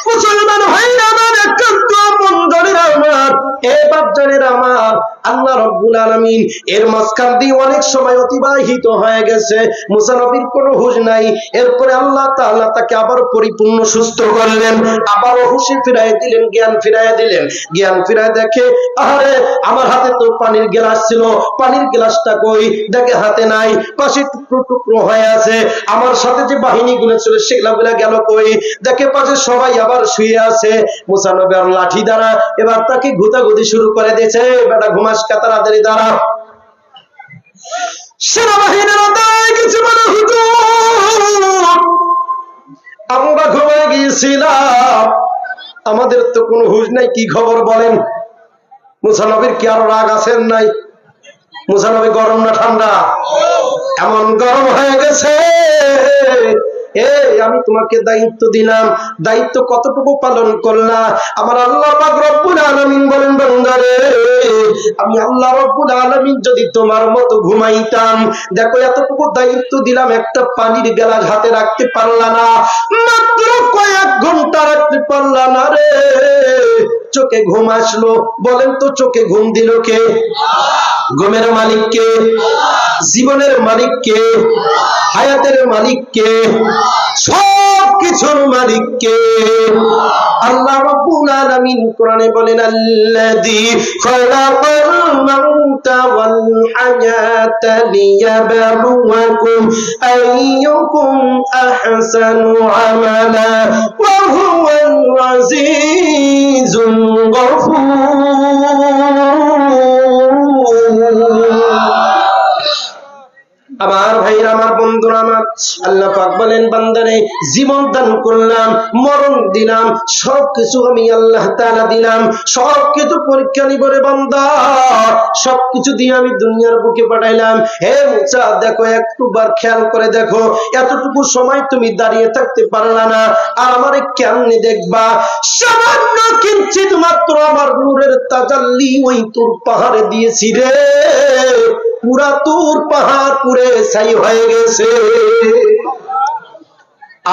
মুসলমান ভাইরা আমার, একান্ত বন্ধুরা আমার, এ বাপজানেরা আমার, আল্লাহ রাব্বুল আলামিন এর মাঝখান দিয়ে অনেক সময় অতিবাহিত হয়ে গেছে, মুসা নবীর কোনো হুঁশ নাই। এরপরে আল্লাহ তাআলা তাকে আবার পরিপূর্ণ সুস্থ করলেন, আবারও হুঁশ ফিরাই দিলেন, জ্ঞান ফিরাই দিলেন। জ্ঞান ফিরায় দেখে, আরে আমার হাতে তো পানির গ্লাস ছিল, পানির গ্লাসটা কই? দেখে হাতে নাই, পাশে টুকরো টুকরো হয়ে আছে। আমার সাথে যে বাহিনীগুলো ছিল সেগুলা গেল কই? দেখে পাশে সবাই আবার শুয়ে আছে। মুসা নবী আর লাঠি দ্বারা এবার তাকে গুতাগুতি শুরু করে দিয়েছে, বেটা ঘুমাস তাড়াতাড়ি দাঁড়া। সেনাবাহিনীরা দাঁড়ায় গেছে, বলে হুজুর আমরা ঘুমায় গিয়েছিলাম, আমাদের তো কোনো হুঁশ নাই, কি খবর বলেন? মুসা নবীর কি আরো রাগ আছেন নাই? মুসা নবী গরম না ঠান্ডা? এমন গরম হয়ে গেছে, আমি তোমাকে দায়িত্ব দিলাম, দায়িত্ব কতটুকু পালন করলা? আমার আল্লাহ পাক রব্বুল আলামিন বলেন, বান্দারে আমি আল্লাহ রব্বুল আলামিন যদি তোমার মতো ঘুমাইতাম, দেখো এতটুকু দায়িত্ব দিলাম, একটা পানির গ্লাস হাতে রাখতে পারলা না, মাত্র কয়েক ঘন্টা রাখতে পারলা না রে, চোখে ঘুম আসলো। বলেন তো চোখে ঘুম দিল কে? ঘুমের মালিক কে? জীবনের মালিক কে? হায়াতের মালিক কে? সব কিছুর মালিক কে? আল্লাহ রাব্বুল আলামিন কোরআনে বলেন, আল্লাযী খালাকাল মাউতা ওয়াল হায়াতা লিয়াবলুয়াকুম আইয়ুকুম আহসানু আমালা ওয়া হুয়াল আজিজুল গফুর। আমার ভাইরা, আমার বন্ধুরা, আমার আল্লাহ পাক বলেন, বান্দারে জীবন দান করলাম, মরণ দিলাম, সবকিছু আমি আল্লাহ তাআলা দিলাম, সবকিছু পরীক্ষা নিব রে বান্দা, সবকিছু দিয়ে আমি দুনিয়ার বুকে পাঠাইলাম। হে মুসা, দেখো একটুবার খেয়াল করে দেখো, এতটুকু সময় তুমি দাঁড়িয়ে থাকতে পারলা না, আর আমারে কেমনে দেখবা? সামান্য কিঞ্চিত মাত্র আমার নূরের তাজাল্লি ওই তুর পাহাড়ে দিয়েছি রে, পুরা তুর পাহাড় পুরে ছাই হয়ে গেছে।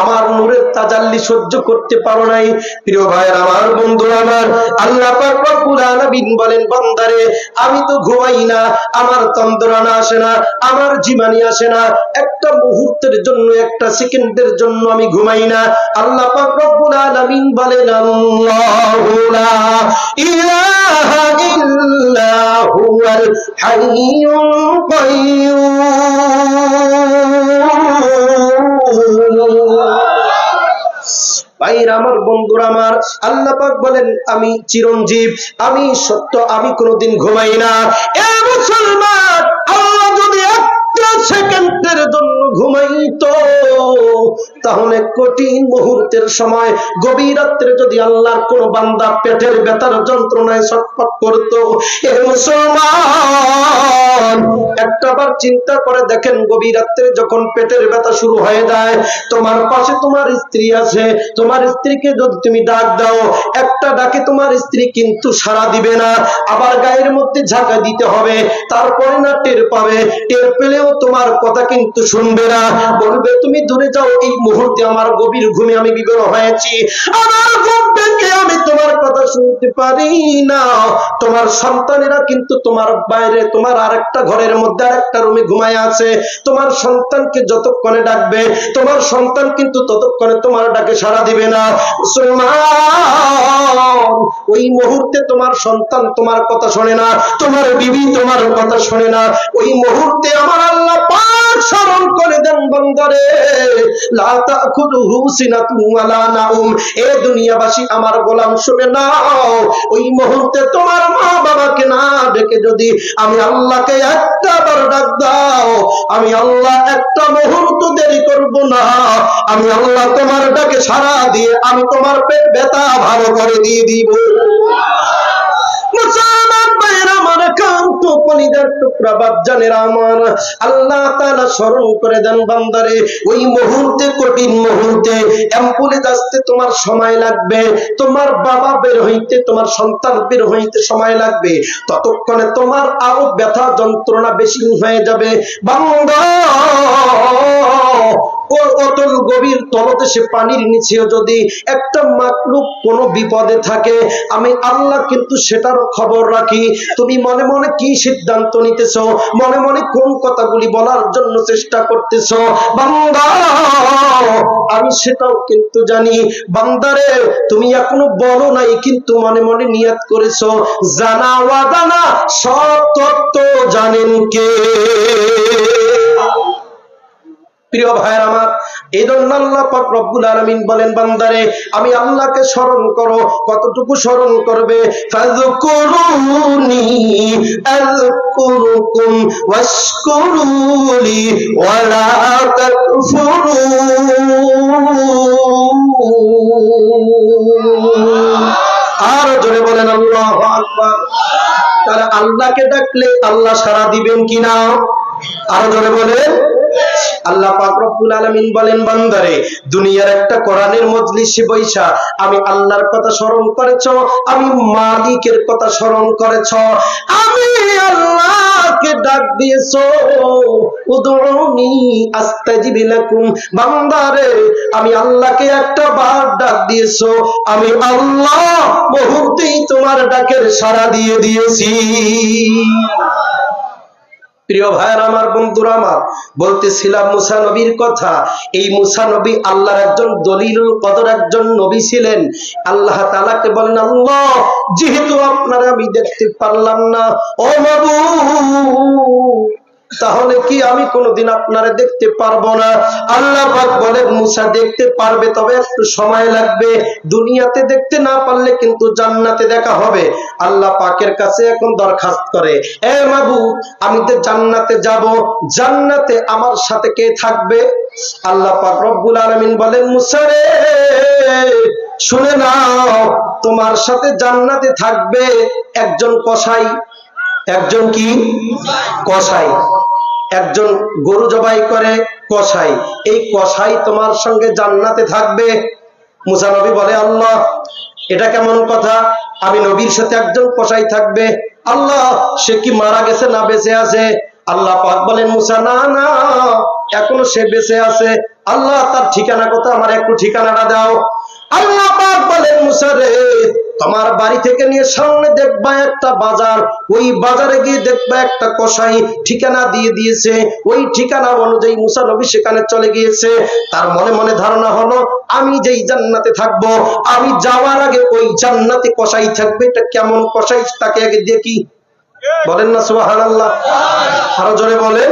আমার নূরের তাজাল্লি সহ্য করতে পারো নাই। প্রিয় ভাইয়ের, আমার বন্ধু, আমার আল্লাহ পাক রব্বুল আলামিন বলেন, বান্দারে আমি তো ঘুমাই না, আমার তন্দ্রানা আসে না, আমার জীবনী আসে না, একটা মুহূর্তের জন্য, একটা সেকেন্ডের জন্য আমি ঘুমাই না। আল্লাহ পাক রব্বুল আলামিন বলেন, আল্লাহু লা ইলাহা ইল্লা হুয়াল হাইয়ুল কাইয়্যুম। ভাইরা, আমার বন্ধুরা, আমার আল্লাহ পাক বলেন, আমি চিরঞ্জীব, আমি সত্য, আমি কোনোদিন ঘুমাই না। এ মুসলমান, আল্লাহ যদি একটা সেকেন্ডের জন্য ঘুমাইতো, তাহলে কঠিন মুহূর্তের সময়, গভীর রাত্রে যদি আল্লাহর কোন বান্দা পেটের ব্যথার যন্ত্রণায় ছটফট করতো, এ মুসলমান একটাবার চিন্তা করে দেখেন, গভীর রাত্রে যখন পেটের ব্যথা শুরু হয়ে যায়, তোমার পাশে তোমার স্ত্রী আছে, তোমার স্ত্রীকে যদি তুমি ডাক দাও, একটা ডাকে তোমার স্ত্রী কিন্তু সাড়া দিবে না, আবার গায়ের মধ্যে ঝাঁকা দিতে হবে, তারপরে না টের পাবে, টের পেলেও তোমার কথা কিন্তু শুনবে না, বলবে তুমি দূরে যাও, এই মুহূর্তে আমার গভীর ঘুমে আমি বিভোর হয়েছি, আমার ঘুম থেকে আমি তোমার কথা শুনতে পারি না। তোমার সন্তানেরা কিন্তু তোমার বাইরে, তোমার আরেকটা ঘরের মধ্যে আরেকটা রুমে ঘুমায় আছে, তোমার সন্তানকে যতক্ষণে ডাকবে, তোমার সন্তান কিন্তু ততক্ষণে তোমার ডাকে সাড়া দিবে না। মুসলমান, ওই মুহূর্তে তোমার সন্তান তোমার কথা শোনে না, তোমার বিবি তোমার কথা শোনে না, ওই মুহূর্তে আমার আল্লাহ পাক স্মরণ করে দেন, বান্দারে লা তাখুযুহু সিনাতুন ওয়ালা নাউম। এ দুনিয়াবাসী, আমার গোলাম শুনে নাও, ওই মুহূর্তে তোমার মা বাবাকে না ডেকে যদি আমি আল্লাহকে একটাবার ডাক দাও, আমি আল্লাহ একটা মুহূর্ত দেরি করব না, আমি আল্লাহ তোমার ডাকে সাড়া দিয়ে আমি তোমার পেট ব্যথা ভালো করে দিয়ে দিব। মুসলমান ভাইরা, আমার কান্ত কলিজার টুকরা বাপজানেরা, আমার আল্লাহ তাআলা স্মরণ করে দেন, বান্দারে ওই মুহূর্তে, কঠিন মুহূর্তে অ্যাম্বুলেন্স আসতে তোমার সময় লাগবে, তোমার বাবা বের হইতে, তোমার সন্তান বের হইতে সময় লাগবে, ততক্ষণে তোমার আরো ব্যথা যন্ত্রণা বেশি হয়ে যাবে। বান্দা, অতল গভীর তলদেশে পানির নিচেও যদি একটা মাকলুক কোন বিপদে থাকে, আমি আল্লাহ কিন্তু সেটার খবর রাখি। তুমি মনে মনে কি সিদ্ধান্ত নিতেছ, মনে মনে কোন কথাগুলি বলার জন্য চেষ্টা করতেছ, বান্দা আমি সেটাও কিন্তু জানি। বান্দারে, তুমি এখনো বলো নাই, কিন্তু মনে মনে নিয়ত করেছো, জানা ওয়াদানা সব তত্ত্ব জানেন কে? প্রিয় ভাইয়ের আমার, এই জন্য আল্লাহ পাক রব্বুল আলামিন বলেন, বান্দারে আমি আল্লাহকে স্মরণ করো। কতটুকু স্মরণ করবে? ফাযকুরুনি আযকুরুকুম ওয়াশকুরুলি ওয়ালা তাকফুরুন। আরো জোরে বলেন আল্লাহু আকবার। তাহলে আল্লাহকে ডাকলে আল্লাহ সাড়া দিবেন কিনা? আরো জোরে বলেন। আল্লাহ পাক রব্বুল আলামিন বলেন, বান্দারে দুনিয়ার একটা কোরআনের মজলিসে বৈশা আমি আল্লাহর কথা স্মরণ করেছো, আমি মালিকের কথা স্মরণ করেছো, আমি আল্লাহকে ডাক দিয়েছো, উদউনি আস্তাজিব লাকুম, বান্দারে আমি আল্লাহকে একটা বার ডাক দিয়েছো, আমি আল্লাহ মুহূর্তেই তোমার ডাকের সাড়া দিয়ে দিয়েছি। প্রিয় ভাইয়ের আমার, বন্ধুরা আমার, বলতেছিলাম মুসা নবীর কথা। এই মুসা নবী আল্লাহর একজন দলিলুল কদর একজন নবী ছিলেন। আল্লাহ তাআলাকে বলেন, আল্লাহ যেহেতু আপনারা আমি দেখতে পারলাম না, ও মাবুদ তাহলে কি আমি কোনোদিন আপনারা দেখতে পারবো না? আল্লাহ পাক বলেন, মুসা দেখতে পারবে, তবে একটু সময় লাগবে। দুনিয়াতে দেখতে না পারলে কিন্তু জান্নাতে দেখা হবে। আল্লাহ পাকের কাছে এখন দরখাস্ত করে, এ মাবুদ আমি তো জান্নাতে যাব, জান্নাতে আমার সাথে কে থাকবে? আল্লাহ পাক রব্বুল আলামিন বলেন, মুসা রে শুনে নাও, তোমার সাথে জান্নাতে থাকবে একজন কসাই। একজন কি? কসাই। একজন গরু জবাই করে কসাই। এই কসাই তোমার সঙ্গে জান্নাতে থাকবে। মুসা নবী বলে, আল্লাহ এটা কেমন কথা? আমি নবীর সাথে একজন কসাই থাকবে? আল্লাহ সে কি মারা গেছে না বেঁচে আছে? আল্লাহ পাক বলেন, মুসা না না এখনো সে বেঁচে আছে। আল্লাহ তার ঠিকানা কোথায়? আমার একটু ঠিকানাটা দাও। আল্লাহ পাক বলেন, মুসা রে তোমার বাড়ি থেকে নিয়ে সামনে দেখবা একটা বাজার, ওই বাজারে গিয়ে দেখবা একটা কসাই ঠিকানা দিয়ে দিয়েছে। ওই ঠিকানা অনুযায়ী মুসা নবী সেখানে চলে গিয়েছে। তার মনে মনে ধারণা হলো আমি যেই জান্নাতে থাকবো, আমি যাওয়ার আগে ওই জান্নাতে কসাই থাকবে। এটা কেমন কসাই তাকে আগে দেখি। বলেন না সুবহানাল্লাহ। আরো জোরে বলেন।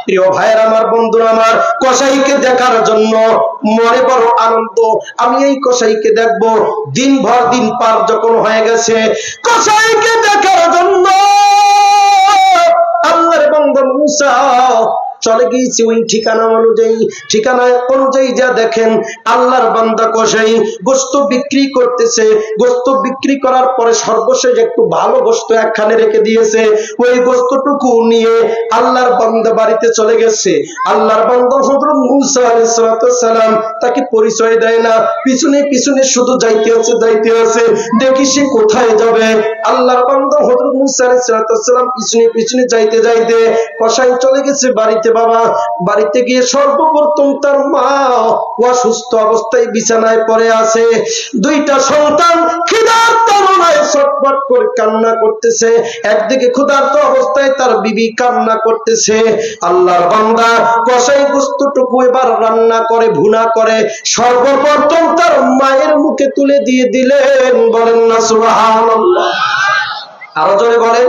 প্রিয় ভাইয়ের আমার, বন্ধুরা আমার, কসাইকে দেখার জন্য মনে বড় আনন্দ। আমি এই কসাইকে দেখবো। দিন ভর দিন পার যখন হয়ে গেছে, কসাইকে দেখার জন্য আল্লাহর বান্দা মুসা চলে গিয়েছে ওই ঠিকানা অনুযায়ী। ঠিকানা অনুযায়ী যা দেখেন আল্লাহর বান্দা কসাই গোশত বিক্রি করতেছে। গোশত বিক্রি করার পরে সর্বশেষ একটু ভালো গোশত একখানে রেখে দিয়েছে। ওই গোশতটুকু নিয়ে আল্লাহর বান্দা বাড়িতে চলে গেছে। আল্লাহর বান্দা হযরত মূসা আলাইহিস সালাম তাকে পরিচয় দেয় না। পিছনে পিছনে শুধু যাইতে আছে। দেখি সে কোথায় যাবে। আল্লাহর বান্দা হযরত মূসা আলাইহিস সালাম পিছনে পিছনে যাইতে কসাই চলে গেছে বাড়িতে। বাবা বাড়িতে গিয়ে সর্বপ্রথম তার মা অসুস্থ অবস্থায় বিছানায় পড়ে আছে। দুইটা সন্তান ক্ষুধার্ত মনায় ছটফট করে কান্না করতেছে। একদিকে ক্ষুধার্ত অবস্থায় তার বিবি কান্না করতেছে। আল্লাহর বান্দা কসাই গোশতটুকু এবার রান্না করে ভুনা করে সর্বপ্রথম তার মায়ের মুখে তুলে দিয়ে দিলেন। বলেন না সুবহানাল্লাহ। আরো জোরে বলেন।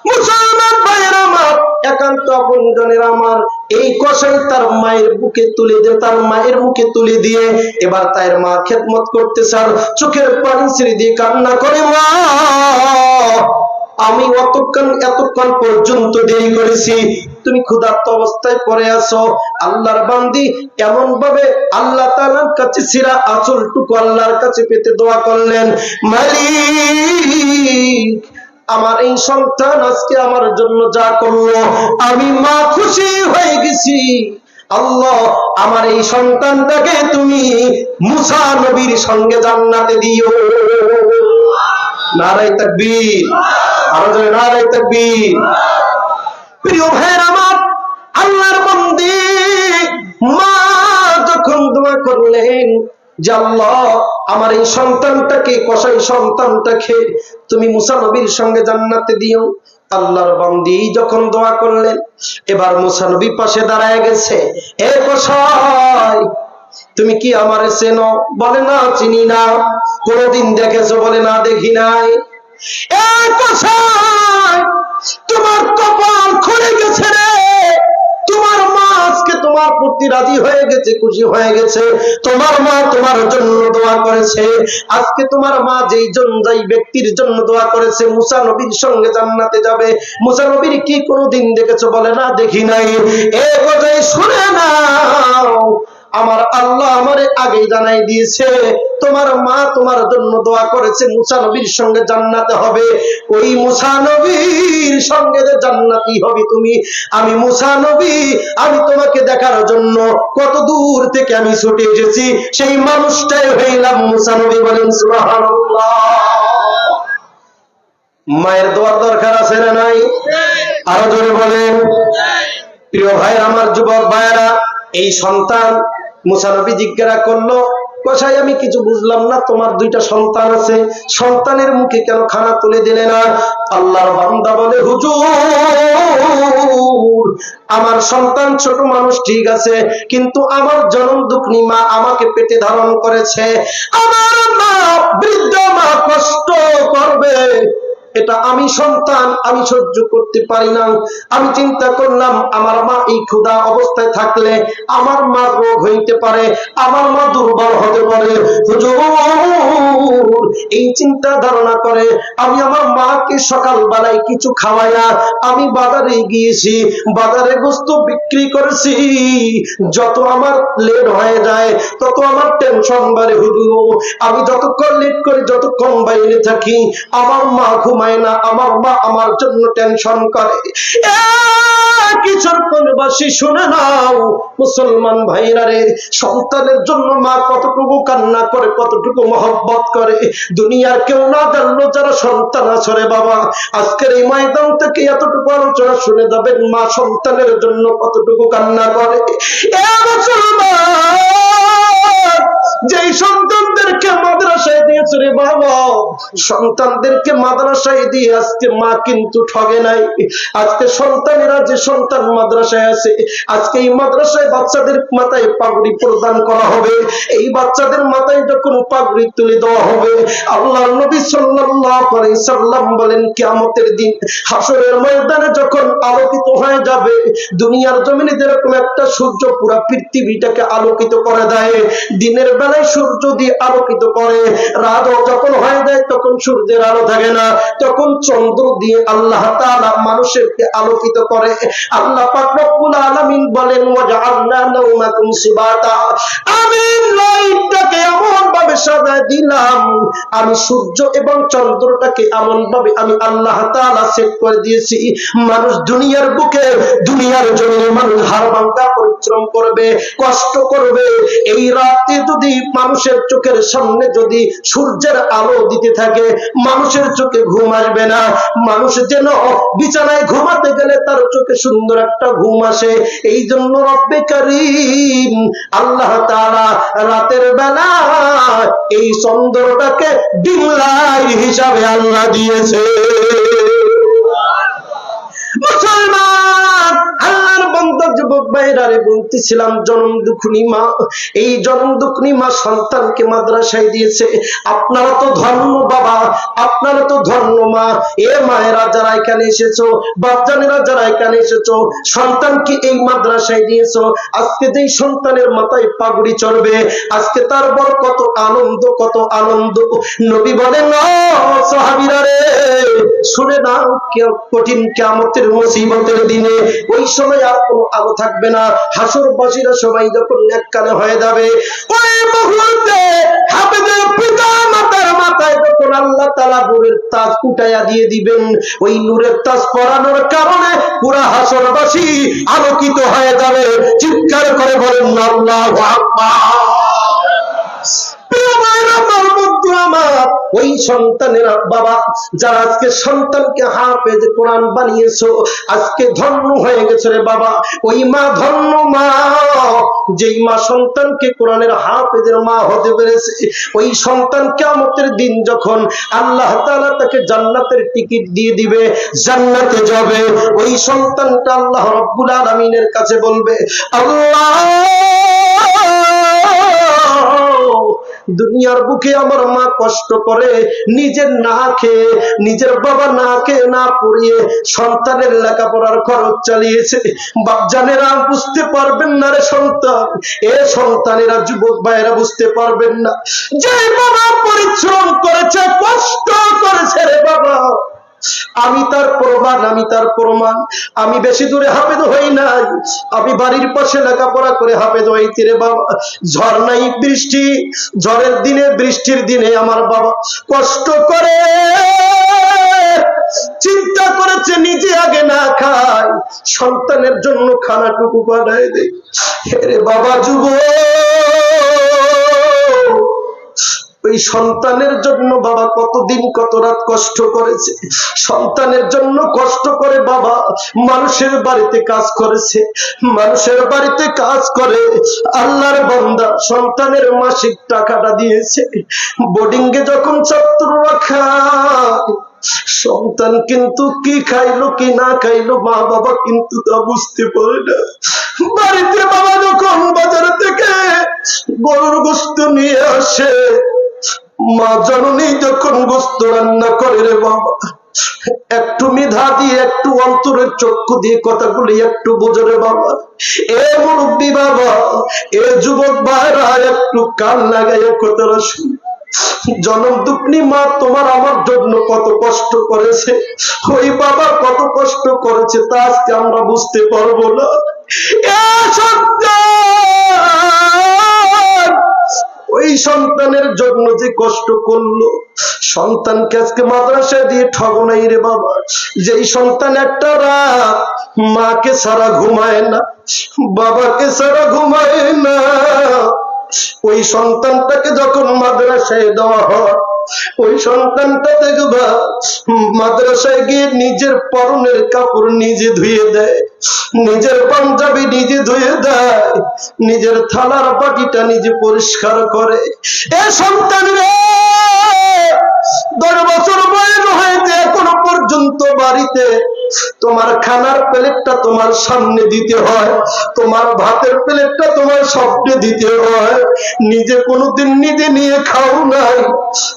মুসলমান ভাইয়ের আমার, একান্ত আপনজনের আমার, এই কসাই তার মায়ের বুকে তুলে দিয়ে তার মায়ের মুখে তুলে দিয়ে এবার তার মা খেদমত করতেছে আর চোখের পানি ছেড়ে দিয়ে কান্না করে, মা আমি এতক্ষণ পর্যন্ত দেরি করেছি, তুমি ক্ষুধার্ত অবস্থায় পড়ে আছো। আল্লাহর বান্দি এমন ভাবে আল্লাহ তাআলার কাছে ছিঁড়া আঁচলটুকু আল্লাহর কাছে পেতে দোয়া করলেন, মালিক আমার এই সন্তান আজকে আমার জন্য যা করলো আমি মা খুশি হয়ে গেছি। আল্লাহ আমার এই সন্তানটাকে তুমি মুসা নবীর সঙ্গে জান্নাতে দিও। নারায়ে তাকবীর। আরো জোরে নারায়ে তাকবীর। প্রিয় ভাইয়ের আমার, আল্লাহর বান্দী মা যখন দোয়া করলেন যে আল্লাহ আমার এই সন্তানটাকে কসাই সন্তানটাকে তুমি মুসা নবীর সঙ্গে জান্নাতে দিও। আল্লাহর বান্দী যখন দোয়া করলেন, এবার মুসা নবী পাশে দাঁড়ায় গেছে। এ কসাই তুমি কি আমারে চেনো? বলে না চিনি না। কোনদিন দেখেছো? বলে না দেখি নাই। এ কসাই তোমার কপাল খুলে গেছে রে। তোমার মা আজকে তোমার প্রতি রাজি হয়ে গেছে, খুশি হয়ে গেছে। তোমার মা তোমার জন্য দোয়া করেছে। আজকে তোমার মা যেই ব্যক্তির জন্য দোয়া করেছে মুসা নবীর সঙ্গে জান্নাতে যাবে। মুসা নবীর কি কোনোদিন দেখেছো? বলে না দেখি নাই। এ কথাই শুনে নাও, আমার আল্লাহ আমারে আগে জানাই দিয়েছে তোমার মা তোমার জন্য দোয়া করেছে মুসা নবীর সঙ্গে জান্নাতে হবে। ওই মুসা নবীর সঙ্গে যে জান্নাতি হবে তুমি, আমি মুসা নবী আমি তোমাকে দেখার জন্য কত দূর থেকে আমি ছুটে এসেছি, সেই মানুষটাই হইলাম মুসা নবী। বলেন সুবহানাল্লাহ। মায়ের দোয়ার দরকার আছে না নাই? আরো জোরে বলেন। প্রিয় ভাই আমার, যুবক ভাইরা, এই সন্তান মুসা নবী জিজ্ঞাসা করলো, কোথায় আমি কিছু বুঝলাম না, তোমার দুইটা সন্তান আছে, সন্তানের মুখে কেন খানা তুলে দিলে না? আল্লাহর বান্দা বলে, হুজুর আমার সন্তান ছোট মানুষ ঠিক আছে, কিন্তু আমার জনম দুঃখিনী মা আমাকে পেটে ধারণ করেছে, আমার মা বৃদ্ধ মা কষ্ট করবে, এটা আমি সন্তান আমি সহ্য করতে পারি না। আমি চিন্তা করলাম আমার মা এই ক্ষুধা অবস্থায় থাকলে আমার মা রোগ হইতে পারে, আমার মা দুর্বল হতে পারে। হুজুর এই চিন্তা ধারণা করে আমি আমার মাকে সকাল বেলায় কিছু খাওয়াইয়া আমি বাজারে গিয়েছি, বাজারে গোস্ত বিক্রি করেছি, যত আমার লেট হয়ে যায় তত আমার টেনশন বাড়ে। হুজুর আমি যতক্ষণ লেট করি, যতক্ষণ বাইরে থাকি, আমার মা ঘুমায় না, আমার মা আমার জন্য টেনশন করে। কিশোর কলবাসী শুনে নাও মুসলমান ভাইরা রে, সন্তানের জন্য মা কতটুকু কান্না করে, কতটুকু মহব্বত করে, দুনিয়ার কেউ না জানলো যারা সন্তান আছে রে বাবা, আজকের এই ময়দান থেকে এতটুকু আলোচনা শুনে যাবেন মা সন্তানের জন্য কতটুকু কান্না করে। যেই সন্তানদেরকে মাদ্রাসায় দিয়েছে রে বাবা, সন্তানদেরকে মাদ্রাসায় দিয়ে আজকে মা কিন্তু ঠগে নাই। আজকে সন্তানেরা যে সন্তান মাদ্রাসায় আছে, আজকে এই মাদ্রাসায় বাচ্চাদের মাথায় পাগড়ি প্রদান করা হবে, এই বাচ্চাদের মাথায় যখন পাগড়ি তুলে দেওয়া হবে, আল্লাহর নবী সাল্লাল্লাহু আলাইহি সাল্লাম বলেন কিয়ামতের দিন হাসরের ময়দানে যখন আলোকিত হয়ে যাবে, দুনিয়ার জমিনে যেরকম একটা সূর্য পুরো পৃথিবীটাকে আলোকিত করে দেয়, দিনের বেলায় সূর্য দিয়ে আলোকিত করে, রাত যখন হয়ে যায় তখন সূর্যের আলো থাকে না, তখন চন্দ্র দিয়ে আল্লাহ তাআলা মানুষকে আলোকিত করে। আল্লাহ পাক রব্বুল আলামিন বলেন ওয়াজআলনা নাওমাকুম সুবাতা, আমি লাইটটাকে এমন ভাবে সাজায় দিলাম, আমি সূর্য এবং চন্দ্রটাকে এমন ভাবে আমি আল্লাহ তাআলা সেট করে দিয়েছি, মানুষ দুনিয়ার বুকে দুনিয়ার জন্য মানুষ হাড়ভাঙা পরিশ্রম করবে, কষ্ট করবে, এই রাতে যদি মানুষের চোখের সামনে যদি সূর্যের আলো দিতে থাকে মানুষের চোখে ঘুম আসবে না, মানুষ যেন বিছানায় ঘুমাতে গেলে তার চোখে সুন্দর একটা ঘুম আসে। এই জন্য রব্বে কারীম আল্লাহ তাআলা রাতের বেলা এই চন্দ্রটাকে ডিম লাইট হিসাবে আল্লাহ দিয়েছে। মুসলমান আল্লাহর বান্দা যুবক ভাইরা রে, বলতেছিলাম জনম দুঃখিনী মা, এই জনম দুঃখিনী মা সন্তানকে মাদ্রাসায় দিয়েছে। আপনারা তো ধন্য বাবা, আপনারা তো ধন্য মা। এ মায়েরা যারা এখানে এসেছো, বাচ্চানেরা যারা এখানে এসেছো, সন্তানকে এই মাদ্রাসায় দিয়েছো, আজকে যেই সন্তানের মাথায় পাগড়ি চড়বে, আজকে তার বড় কত আনন্দ, কত আনন্দ। নবী বলেন ও সাহাবীরা রে, শুনে নাও কঠিন কিয়ামতের মুসিবতের দিনে ওই সময় আর কোনো আলো থাকবে না, হাসরবাসীরা সবাই যখন এককালে হয়ে যাবে, ওই মুহূর্তে হাফেজের পিতা মাতার মাথায় যখন আল্লাহ তাআলা নূরের তাজ উঠাইয়া দিয়ে দিবেন, ওই নূরের তাজ পরানোর কারণে পুরা হাসরবাসী আলোকিত হয়ে যাবে। চিৎকার করে বলেন আল্লাহু আকবার। ওই সন্তানেরা বাবা যারা আজকে সন্তানকে হাফেজ কোরআন বানিয়েছো, আজকে ধন্য হয়ে গেছে রে বাবা। ওই মা ধন্য মা, যেই মা সন্তানকে কোরআনের হাফেজের মা হতে পেরেছে, ওই সন্তান কিয়ামতের দিন যখন আল্লাহ তাআলা তাকে জান্নাতের টিকিট দিয়ে দিবে, জান্নাতে যাবে, ওই সন্তানটা আল্লাহ রাব্বুল আলামিনের কাছে বলবে, আল্লাহ দুনিয়ার বুকে আমার মা কষ্ট করে নিজের না খেয়ে, নিজের বাবা না খেয়ে না পড়িয়ে সন্তানের লেখাপড়ার খরচ চালিয়েছে। বাপজানেরা বুঝতে পারবেন না রে সন্তান, এ সন্তানেরা যুবক ভাইয়েরা বুঝতে পারবেন না, যে বাবা পরিশ্রম করেছে, কষ্ট করেছে রে বাবা, আমি তার প্রমাণ, আমি তার প্রমাণ। আমি বেশি দূরে হাফেজ হই নাই, আমি বাড়ির পাশে লেখাপড়া করে হাফেজ হইছি রে বাবা। ঝড় নাই বৃষ্টি, ঝড়ের দিনে বৃষ্টির দিনে আমার বাবা কষ্ট করে চিন্তা করেছে নিজে আগে না খায়, সন্তানের জন্য খানাটুকু বানায় দেয়। রে বাবা যুবক, ওই সন্তানের জন্য বাবা কতদিন কত রাত কষ্ট করেছে, সন্তানের জন্য কষ্ট করে বাবা মানুষের বাড়িতে কাজ করেছে, মানুষের বাড়িতে কাজ করে আল্লাহর বান্দা সন্তানের মাসিক টাকাটা দিয়েছে। বোর্ডিং এ যখন ছাত্ররা খায়, সন্তান কিন্তু কি খাইলো কি না খাইলো মা বাবা কিন্তু তা বুঝতে পারে না। বাড়িতে বাবা যখন বাজার থেকে গরুর গোশত নিয়ে আসে, মা জননী যখন গোশত রান্না করে রে বাবা, একটু মেধা দিয়ে একটু অন্তরের চক্ষু দিয়ে কথাগুলি একটু বোঝো রে বাবা। এ মুরব্বী বাবা, এ যুবক ভাইরা একটু কান লাগাইয়া কথাটা শুন। জনম দুঃখনি মা তোমার আমার জন্য কত কষ্ট করেছে, ওই বাবা কত কষ্ট করেছে তা আজকে আমরা বুঝতে পারবো না। ওই সন্তানের জন্য যে কষ্ট করলো, সন্তানকে আজকে মাদ্রাসায় দিয়ে ঠগনাই রে বাবা। যেই সন্তান একটা রাত মাকে ছাড়া ঘুমায় না, বাবাকে ছাড়া ঘুমায় না, ওই সন্তানটাকে যখন মাদ্রাসায় দেওয়া হয়, ওই সন্তানটা দেখবা মাদ্রাসায় গিয়ে নিজের পরনের কাপড় নিজে ধুয়ে দেয়, নিজের পাঞ্জাবি নিজে ধুয়ে দেয়, নিজের থালার বাটিটা নিজে পরিষ্কার করে। এ সন্তান রে, 10 বছর বয়স হয়েছে এখনো পর্যন্ত বাড়িতে তোমার খানার প্লেটটা তোমার সামনে দিতে হয়, তোমার ভাতের প্লেটটা তোমার সামনে দিতে হয়, নিজে কোনোদিন নিজে নিয়ে খাও নাই,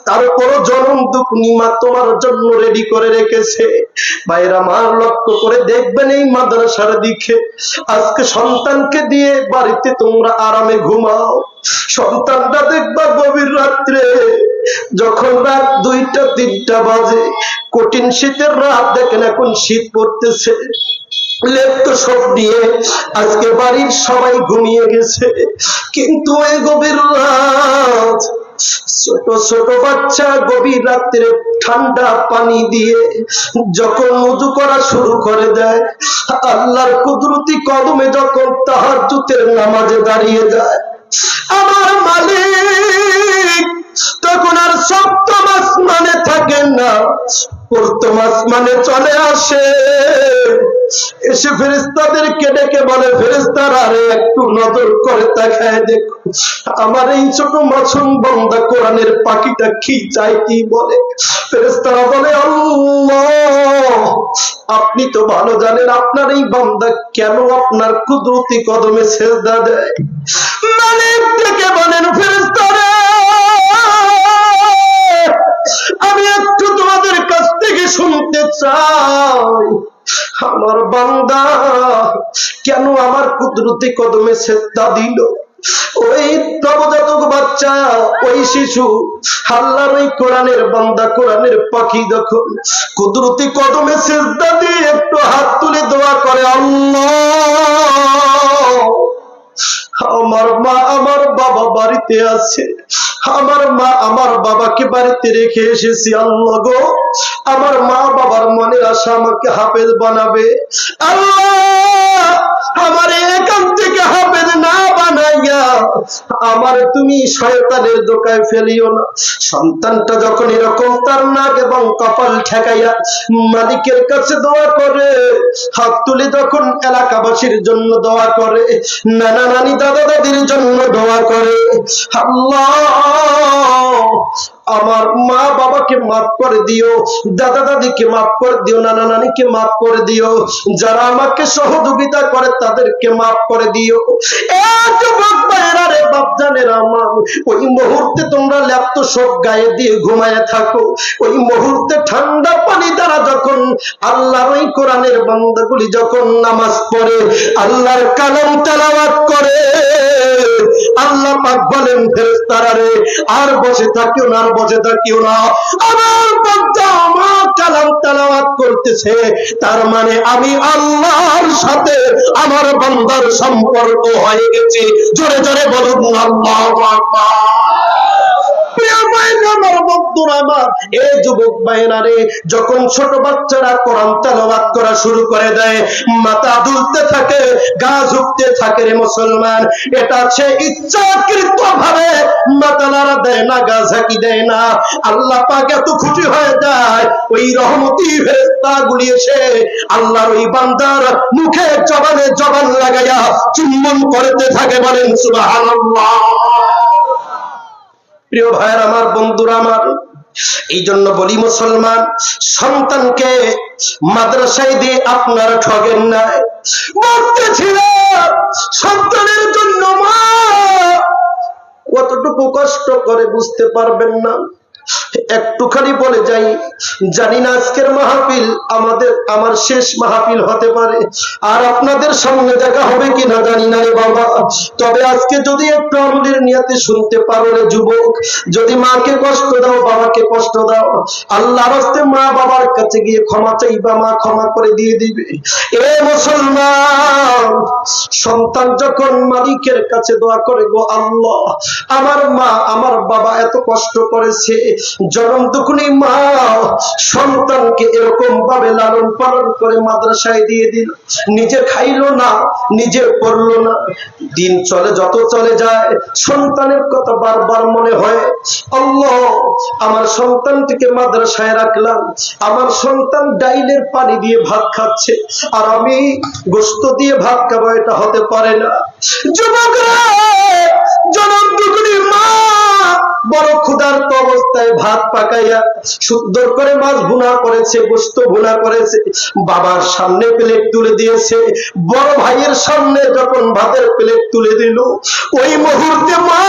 তারপরও জনম দুঃখনি মা তোমার জন্য রেডি করে রেখেছে। ভাইরা মার লক্ষ্য করে দেখবেন এই মাদ্রাসার দিকে। আজকে সন্তানকে দিয়ে বাড়িতে তোমরা আরামে ঘুমাও, সন্তানটা দেখবা গভীর রাত্রে যখন রাত 2টা 3টা বাজে, কঠিন শীতের রাত, দেখেন এখন শীত পড়তেছে, লেপ্ত সব নিয়ে আজকে বাড়ির সবাই ঘুমিয়ে গেছে, কিন্তু এই গভীর রাত ছোট ছোট বাচ্চা গভীর রাত্রে ঠান্ডা পানি দিয়ে যখন ওযু করা শুরু করে দেয়, আল্লাহর কুদরতি কদমে যখন তাহাজ্জুদের নামাজে দাঁড়িয়ে যায়, আমার মালিক তখন আর সপ্তম আসমানে থাকেন না, প্রথম আসমানে চলে আসে। এসে ফেরেশতাদেরকে ডেকে বলে, ফেরেশতারা রে একটু নজর করে তাকায় দেখো আমার এই ছোট মাসুম বান্দা কোরআনের পাখিটা কি চাই কি বলে। ফেরেশতারা বলে, আল্লাহ আপনি তো ভালো জানেন আপনার এই বান্দা কেন আপনার কুদরতি কদমে সেজদা দেয়। মালিক ডেকে বলেন, ফেরেশতারা আমি একটু তোমাদের কাছ থেকে শুনতে চাই, আমার বান্দা কেন আমার কুদরতি কদমে সেজদা দিল। ওই নবজাতক বাচ্চা, ওই শিশু আল্লাহর ওই কোরআনের বান্দা কোরআনের পাখি যখন কুদরতি কদমে সেজদা দিয়ে একটু হাত তুলে দোয়া করে, আল্লাহ আমার মা আমার বাবা বাড়িতে আছে, আমার মা আমার বাবাকে বাড়িতে রেখে এসেছি, আল্লাহ গো আমার মা বাবার মনের আশা আমাকে হাফেজ বানাবে, আল্লাহ আমার এখান থেকে হাফেজ না বানাইয়া আমার তুমি শয়তানের দোকায় ফেলিও না। সন্তানটা যখন এরকম তার নাক এবং কপাল ঠেকাইয়া মালিকের কাছে দোয়া করে, হাত তুলে যখন এলাকাবাসীর জন্য দোয়া করে, নানা নানি দাদা দাদির জন্য দোয়া করে, আল্লাহ আমার মা বাবাকে মাফ করে দিও, দাদা দাদিকে মাফ করে দিও, নানা নানিকে মাফ করে দিও, যারা আমাকে সহযোগিতা করে তাদেরকে মাফ করে দিও। যুবক ভাইরা রে বাপজানেরা আমার, ওই মুহূর্তে তোমরা ল্যাপ্ত সব গায়ে দিয়ে ঘুমায় থাকো, ওই মুহূর্তে ঠান্ডা পানি দ্বারা যখন আল্লাহর ওই কোরআনের বান্দাগুলি যখন নামাজ পড়ে, আল্লাহর কালাম তেলাওয়াত করে, আল্লাহ পাক বলেন, ফেরেশতারা রে আর বসে থাকিও না, আর বসে থাকিও না, আমার বান্দা আমাকে কালাম তেলাওয়াত করতেছে, তার মানে আমি আল্লাহর সাথে আমার বান্দার সম্পর্ক হয়ে গেছে। জোরে জোরে বলুন আল্লাহু আকবার। এই যুবক ভাইরা রে, যখন ছোট বাচ্চারা কোরআন তেলাওয়াত করা শুরু করে দেয়, মাথা দুলতে থাকে, গা ঝুঁকতে থাকে রে মুসলমান, এটা সে ইচ্ছাকৃত ভাবে মাথা নাড়া দেয় না, গা ঝাঁকি দেয় না। আল্লাহ পাক এত খুশি হয়ে যায়, ওই রহমতি ফেরেশতা গুলি এসে আল্লাহর ওই বান্দার মুখে জবানে জবান লাগাইয়া চুম্বন করতে থাকে। বলেন সুবহানাল্লাহ। প্রিয় ভাইয়ের আমার, বন্ধুরা আমার, এই জন্য বলি মুসলমান, সন্তানকে মাদ্রাসায় দিয়ে আপনারা ঠগেন নাই। বলতেছিলাম সন্তানের জন্য মা কতটুকু কষ্ট করে বুঝতে পারবেন না। একটুখানি বলে যাই, জানি না আজকের মাহফিল আমার শেষ মাহফিল হতে পারে, আর আপনাদের সামনে দেখা হবে কিনা জানি না রে বাবা। তবে আজকে যদি একটু আমাদের নিয়তে শুনতে পারো রে যুবক, যদি মাকে কষ্ট দাও, বাবাকে কষ্ট দাও, আল্লাহর রাস্তে মা বাবার কাছে গিয়ে ক্ষমা চাইবা, মা ক্ষমা করে দিয়ে দিবে। এ মুসলমান, সন্তান যখন মালিকের কাছে দোয়া করে, গো আল্লাহ, আমার মা আমার বাবা এত কষ্ট করেছে, জনম দুঃখী মা সন্তানকে এরকম ভাবে লালন পালন করে মাদ্রাসায় দিয়ে দিল, নিজে খাইলো না, নিজে পড়লো না। দিন চলে, যত চলে যায়, সন্তানের কথা বারবার মনে হয়, আল্লাহ আমার সন্তানটিকে মাদ্রাসায় রাখলাম, আমার সন্তান ডাইলের পানি দিয়ে ভাত খাচ্ছে আর আমি গোশত দিয়ে ভাত খাবো, এটা হতে পারে না। যুবকরা, জনম দুঃখী মা বড় ক্ষুধার্ত অবস্থায় ভাত পাকাইয়া সুন্দর করে মাছ ভুনা করেছে, গোশত ভুনা করেছে, বাবার সামনে প্লেট তুলে দিয়েছে। বড় ভাইয়ের সামনে যখন ভাতের প্লেট তুলে দিল, ওই মুহূর্তে মা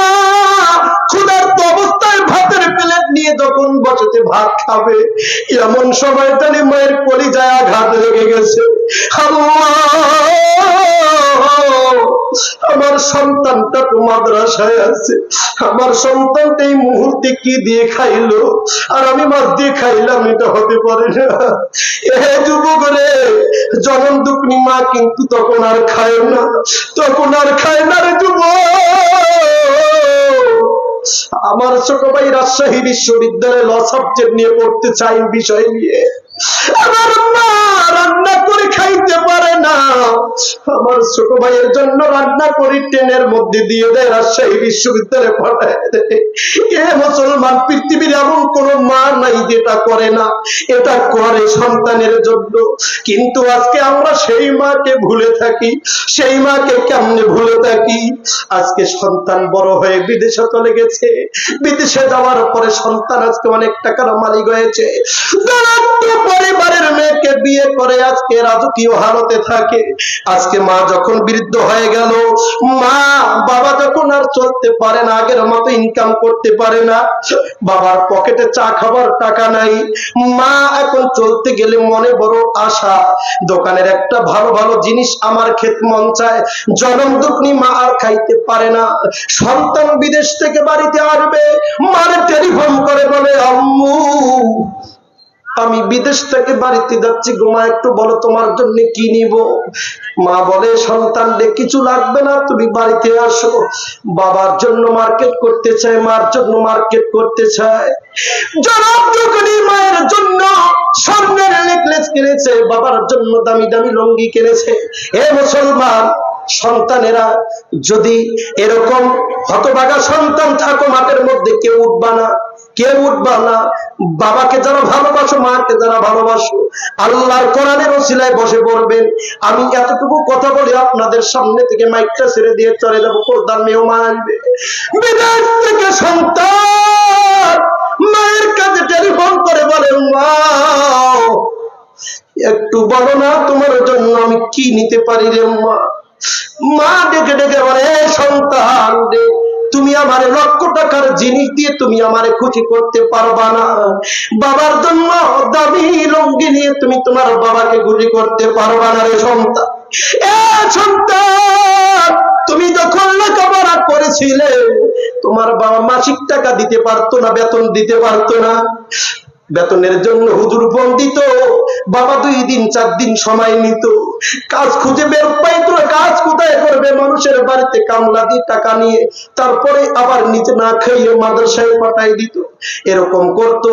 ক্ষুধার্ত অবস্থায় ভাতের প্লেট নিয়ে যখন বসেছে ভাত খাবে, এমন সময়টানি মায়ের কলিজায় আঘাত লেগে গেছে। আমার সন্তানটা তো মাদ্রাসায় আছে, আমার সন্তানটা এই মুহূর্তে কি দিয়ে খাইলো আর আমি মাছ দিয়ে খাইলাম, এটা হতে পারে না। এ যুবক রে, জনম দুঃখী মা কিন্তু তখন আর খায় না, তখন আর খায় না রে যুবক। আমার ছোট ভাই রাজশাহী বিশ্ববিদ্যালয়ে ল সাবজেক্ট নিয়ে পড়তে চাই, বিষয় নিয়ে আমার মা রান্না করে খাইতে পারে না, আমার ছোট ভাইয়ের জন্য রান্না করে ট্রেনের মধ্যে দিয়ে দেয়, রাজশাহী বিশ্ববিদ্যালয়ে পাঠায় দেয়। এ মুসলমান, পৃথিবীর এমন কোন মা নাই যেটা করে না, এটা করে সন্তানের জন্য। কিন্তু আজকে আমরা সেই মাকে ভুলে থাকি, সেই মাকে কেমনে ভুলে থাকি। আজকে সন্তান বড় হয়ে বিদেশে চলে গেছে, বিদেশে যাওয়ার পরে সন্তান আজকে অনেক টাকার মালিক হয়েছে, পরিবারের মেয়েকে বিয়ে করে আজকে রাজকীয় হালতে থাকে। আজকে মা যখন বৃদ্ধ হয়ে গেল, মা বাবা যখন আর চলতে পারে না, আগের মতো ইনকাম করতে পারে না, বাবার পকেটে চা খাবার টাকা নাই, মা এখন চলতে গেলে মনে বড় আশা, দোকানের একটা ভালো ভালো জিনিস আমার খেতে মন চায়। জনম দুঃখী মা আর খাইতে পারে না, সন্তান বিদেশ থেকে বাড়িতে আসবে, মার টেলিফোন করে বলে, আম্মু আমি বিদেশ থেকে বাড়িতে যাচ্ছি, গোমা একটু বলো তোমার জন্য কি নিব। মা বলে, সন্তান রে কিছু লাগবে না, তুমি বাড়িতে আসো। বাবার জন্য মার্কেট করতে চায়, মার জন্য মার্কেট করতে চায়। জনাব দুঃখী মায়ের জন্য স্বর্ণের নেকলেস কিনেছে, বাবার জন্য দামি দামি লুঙ্গি কিনেছে। হে মুসলমান, সন্তানেরা যদি এরকম হতভাগা সন্তান থাকো, মাঠের মধ্যে কেউ উঠবা না, কেউ উঠবা না। বাবাকে যারা ভালোবাসো, মাকে যারা ভালোবাসো, আল্লাহর কোরআনের ওসিলায় বসে পড়বেন। আমি এতটুকু কথা বলি, আপনাদের সামনে থেকে মাইকটা ছেড়ে দিয়ে চলে যাবো, পর্দার মেহমান আসবে। বিদেশ থেকে সন্তান মায়ের কাছে টেলিফোন করে বলে, মা একটু বলো না তোমার জন্য আমি কি নিতে পারি রে মা। মা ডেকে ডেকে বলে, সন্তান রে, তুমি আমার লক্ষ টাকার জিনিস দিয়ে তুমি আমারে খুশি করতে পারবা না, বাবার জন্য দামি লুঙ্গি নিয়ে তুমি তোমার বাবাকে খুশি করতে পারবা না রে সন্তান। এ সন্তান, তুমি যখন লেখাপড়া করেছিলে, তোমার বাবা মাসিক টাকা দিতে পারতো না, বেতন দিতে পারতো না, বেতনের জন্য হুজুর ফোন দিত, বাবা 2 দিন 4 দিন সময় নিত, কাজ খুঁজে বের পাইতো না, কাজ কোথায় করবে, মানুষের বাড়িতে কামলা দিয়ে টাকা নিয়ে তারপরে আবার নিজে না খাইয়ে মাদ্রাসায় পাঠাই দিত। এরকম করতো।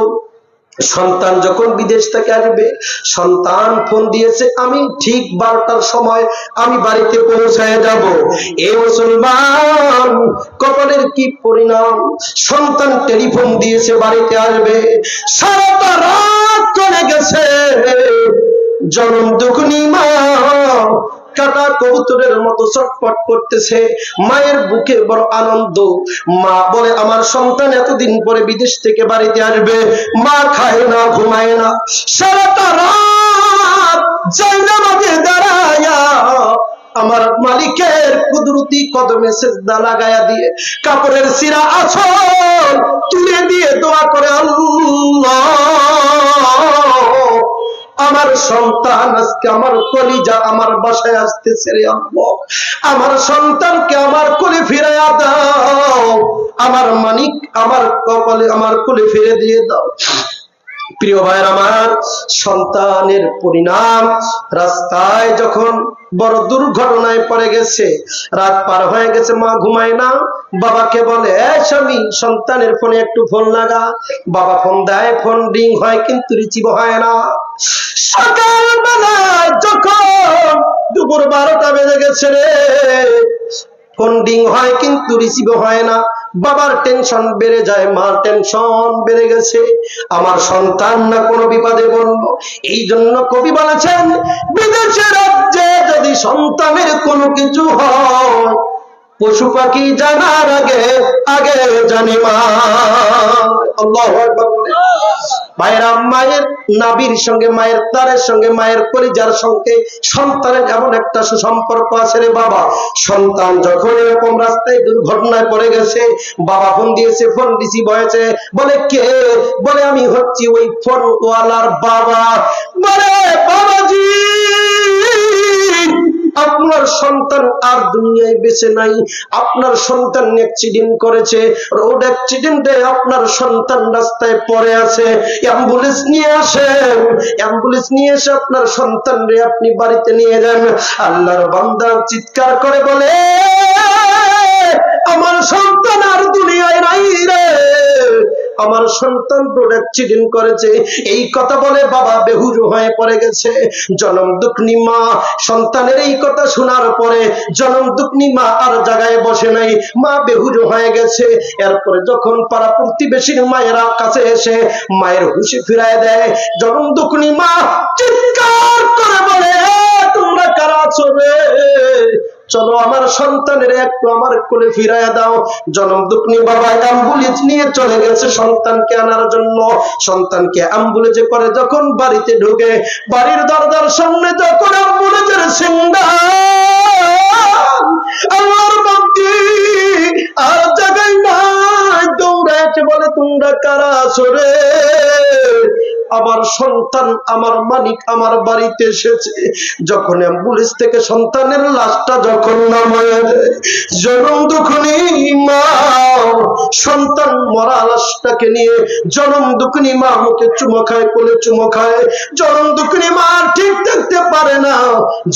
সন্তান যখন বিদেশ থেকে আসবে, সন্তান ফোন দিয়েছে, আমি ঠিক 12টার সময় আমি বাড়িতে পৌঁছায় যাব। এ মুসলমান, কপালের কি পরিণাম! সন্তান টেলিফোন দিয়েছে বাড়িতে আসবে, সারাটা রাত চলে গেছে, জনম দুঃখিনী মা কাটা কবুতরের মতো ছটফট করতেছে, মায়ের বুকে বড় আনন্দ। মা বলে, আমার সন্তান এতদিন পরে বিদেশ থেকে বাড়িতে আসবে। মা খায় না, ঘুমায় না, সারাটা রাত জায়নামাজে দাঁড়ায়া আমার মালিকের কুদরতি কদমে সিজদা লাগায়া দিয়ে কাপড়ের সিরা আঁচল তুলে দিয়ে দোয়া করে, আল্লাহ, আমার সন্তান আজকে আমার কলিজা আমার বাসায় আসতেছে রে আল্লাহ, আমার সন্তানকে আমার কোলে ফিরাইয়া দাও, আমার মানিক আমার কপালে আমার কোলে ফিরে দিয়ে দাও। প্রিয় ভাইয়ের আমার, সন্তানের পরিণাম রাস্তায় যখন বড় দুর্ঘটনায় পড়ে গেছে, রাত পার হয়ে গেছে, মা ঘুমায় না, বাবাকে বলে, স্বামী সন্তানের ফোনে একটু ফোন লাগা। বাবা ফোন দেয়, ফোন রিং হয় কিন্তু রিসিভ হয় না। সকালবেলা যখন দুপুর 12টা বেজে গেছে রে, ফোন রিং হয় কিন্তু রিসিভ হয় না। বাবার টেনশন বেড়ে যায়, মার টেনশন বেড়ে গেছে, আমার সন্তান না কোনো বিপদে বলবো। এই জন্য কবি বলেছেন, বিদেশের রাজ্যে যদি সন্তানের কোনো কিছু হয়, পশু পাখি জানার আগে আগে জানি মা। আল্লাহু আকবার। মায়েরা, মায়ের নাভির সঙ্গে, মায়ের তারের সঙ্গে, মায়ের কলিজার সঙ্গে সন্তানের এমন একটা সুসম্পর্ক আছে রে বাবা। সন্তান যখন এরকম রাস্তায় দুর্ঘটনায় পড়ে গেছে, বাবা ফোন দিয়েছে, ফোন রিসিভ হয়েছে, বলে কে? বলে আমি হচ্ছি ওই ফোনওয়ালার বাবা। বলে, বাবাজি, আপনার সন্তান আর দুনিয়ায় বেঁচে নাই, আপনার সন্তান অ্যাক্সিডেন্ট করেছে, রোড অ্যাক্সিডেন্টে আপনার সন্তান রাস্তায় পড়ে আছে, অ্যাম্বুলেন্স নিয়ে আসেন, অ্যাম্বুলেন্স নিয়ে এসে আপনার সন্তান রে আপনি বাড়িতে নিয়ে যান। আল্লাহর বান্দা চিৎকার করে বলে, আমার সন্তান আর দুনিয়ায় নাই রে, আমার সন্তান রোড অ্যাক্সিডেন্ট করেছে। এই কথা বলে বাবা বেহুশ হয়ে পড়ে গেছে। জনম দুঃখিনী মা সন্তানের এই কথা শোনার পরে জনম দুঃখিনী মা আর জায়গায় বসে নাই, মা বেহুশ হয়ে গেছে। এরপরে যখন পাড়া প্রতিবেশীর মায়েরা কাছে এসে মায়ের হুঁশি ফিরায় দেয়, জনম দুঃখিনী মা চিৎকার করে বলে, তোমরা কারা আছো রে? চলো আমার সন্তানের একটু আমার কোলে ফিরাইয়া দাও। জনম দুঃখিনী বাবা অ্যাম্বুলেন্স নিয়ে চলে গেছে সন্তানকে আনার জন্য। সন্তানকে অ্যাম্বুলেন্সে করে যখন বাড়িতে ঢুকে, বাড়ির দরজার সামনে যখন অ্যাম্বুলেন্সের সিংহাসন আমার বান্তি আর জায়গায় নাই, দৌড়াইতে বলে, তোমরা কারা আছো রে? আমার সন্তান, আমার মালিক আমার বাড়িতে এসেছে। যখন অ্যাম্বুলেন্স থেকে সন্তানের লাশটা যখন নামায় দেয়, জনম দুঃখিনী মা সন্তান মরা লাশটাকে নিয়ে জনম দুঃখিনী মা মুখে চুমো খায়, কোলে চুমো খায়। জনম দুঃখিনী মা ঠিক দেখতে পারে না,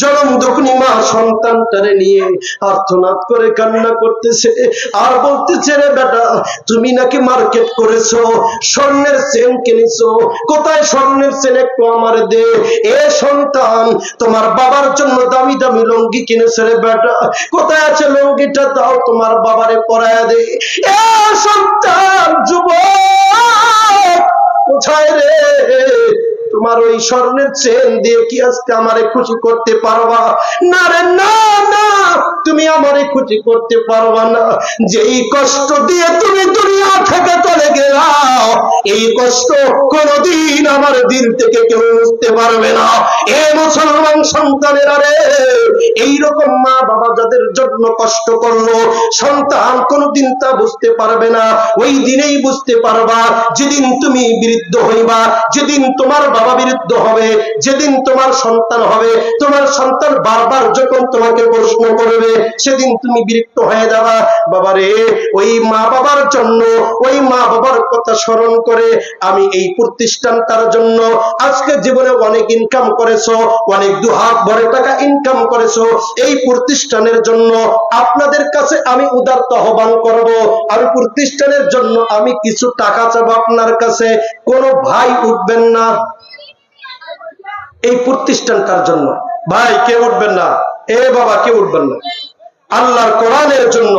জনম দুঃখিনী মা সন্তানটারে নিয়ে আর্তনাদ করে কান্না করতেছে আর বলতেছে, রে বেটা, তুমি নাকি মার্কেট করেছো, স্বর্ণের চেন কিনেছো, কোথায় স্বর্ণের চেন একটু আমার দে। এ সন্তান, তোমার বাবার জন্য দামি দামি লুঙ্গি কিনেছে রে বেটা, কোথায় আছে লুঙ্গিটা, দাও তোমার বাবারে পরায়া দে। এ সন্তান, যুবক, কোথায় রে? তোমার ওই স্বর্ণের চেন দিয়ে কি আজকে আমারে খুশি করতে পারবা? না রে, না না, তুমি আমারে খুশি করতে পারবা না। যেই কষ্ট দিয়ে তুমি দুনিয়া থেকে চলে গেলাও, এই কষ্ট কোনদিন আমার দিল থেকে কেউ বুঝতে পারবে না। এ মুসলমান সন্তানেরা রে, এইরকম মা বাবা যাদের জন্য কষ্ট করলো, সন্তান কোনদিন তা বুঝতে পারবে না। ওই দিনেই বুঝতে পারবা যেদিন তুমি বৃদ্ধ হইবা, যেদিন তোমার বাবা বৃদ্ধ হবে, যেদিন তোমার সন্তান হবে। তোমার সন্তান বারবার যখন তোমাকে প্রশ্ন করবে, যাবে, সেদিন তুমি বিরক্ত হয়ে যাবা। বাবারে, ওই মা বাবার জন্য, ওই মা বাবার কথা স্মরণ করে আমি এই প্রতিষ্ঠানটার জন্য আজকে জীবনে অনেক ইনকাম করেছো, অনেক দুহাত ভরে টাকা ইনকাম করেছো, এই প্রতিষ্ঠানের জন্য আপনাদের কাছে আমি উদারতা আহ্বান করব, আমি প্রতিষ্ঠানের জন্য আমি কিছু টাকা চাবো আপনার কাছে। কোন ভাই উঠবেন না এই প্রতিষ্ঠানটার জন্য? ভাই কেউ উঠবেন না, এ বাবা কেউ উঠবেন না। আল্লাহর কোরআনের জন্য,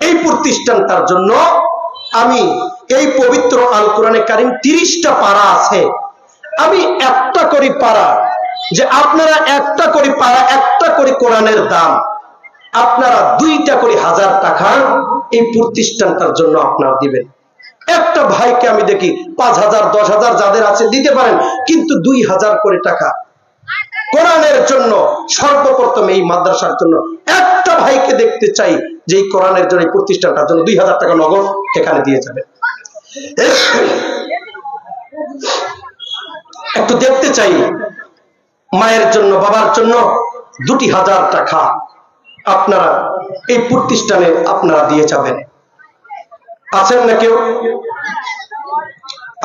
এই প্রতিষ্ঠানটার জন্য আমি এই পবিত্র আল কোরআনে কারিম 30টা পারা আছে, আমি একটা করি পারা, যে আপনারা একটা করি পারা, একটা করি কোরআনের দাম, আপনারা 2টা করি 1000 টাকা এই প্রতিষ্ঠানটার জন্য আপনারা দিবেন। একটা ভাইকে আমি দেখি 5000 10,000 যাদের আছে দিতে পারেন, কিন্তু 2000 করে টাকা কোরআনের জন্য, সর্বপ্রথম এই মাদ্রাসার জন্য একটা ভাইকে দেখতে চাই যে এই কোরআনের জন্য, এই প্রতিষ্ঠানটার জন্য 2000 টাকা নগদ এখানে দিয়ে যাবে। একটু দেখতে চাই মায়ের জন্য, বাবার জন্য 2000 টাকা আপনারা এই প্রতিষ্ঠানে আপনারা দিয়ে যাবেন। আছেন না কেউ?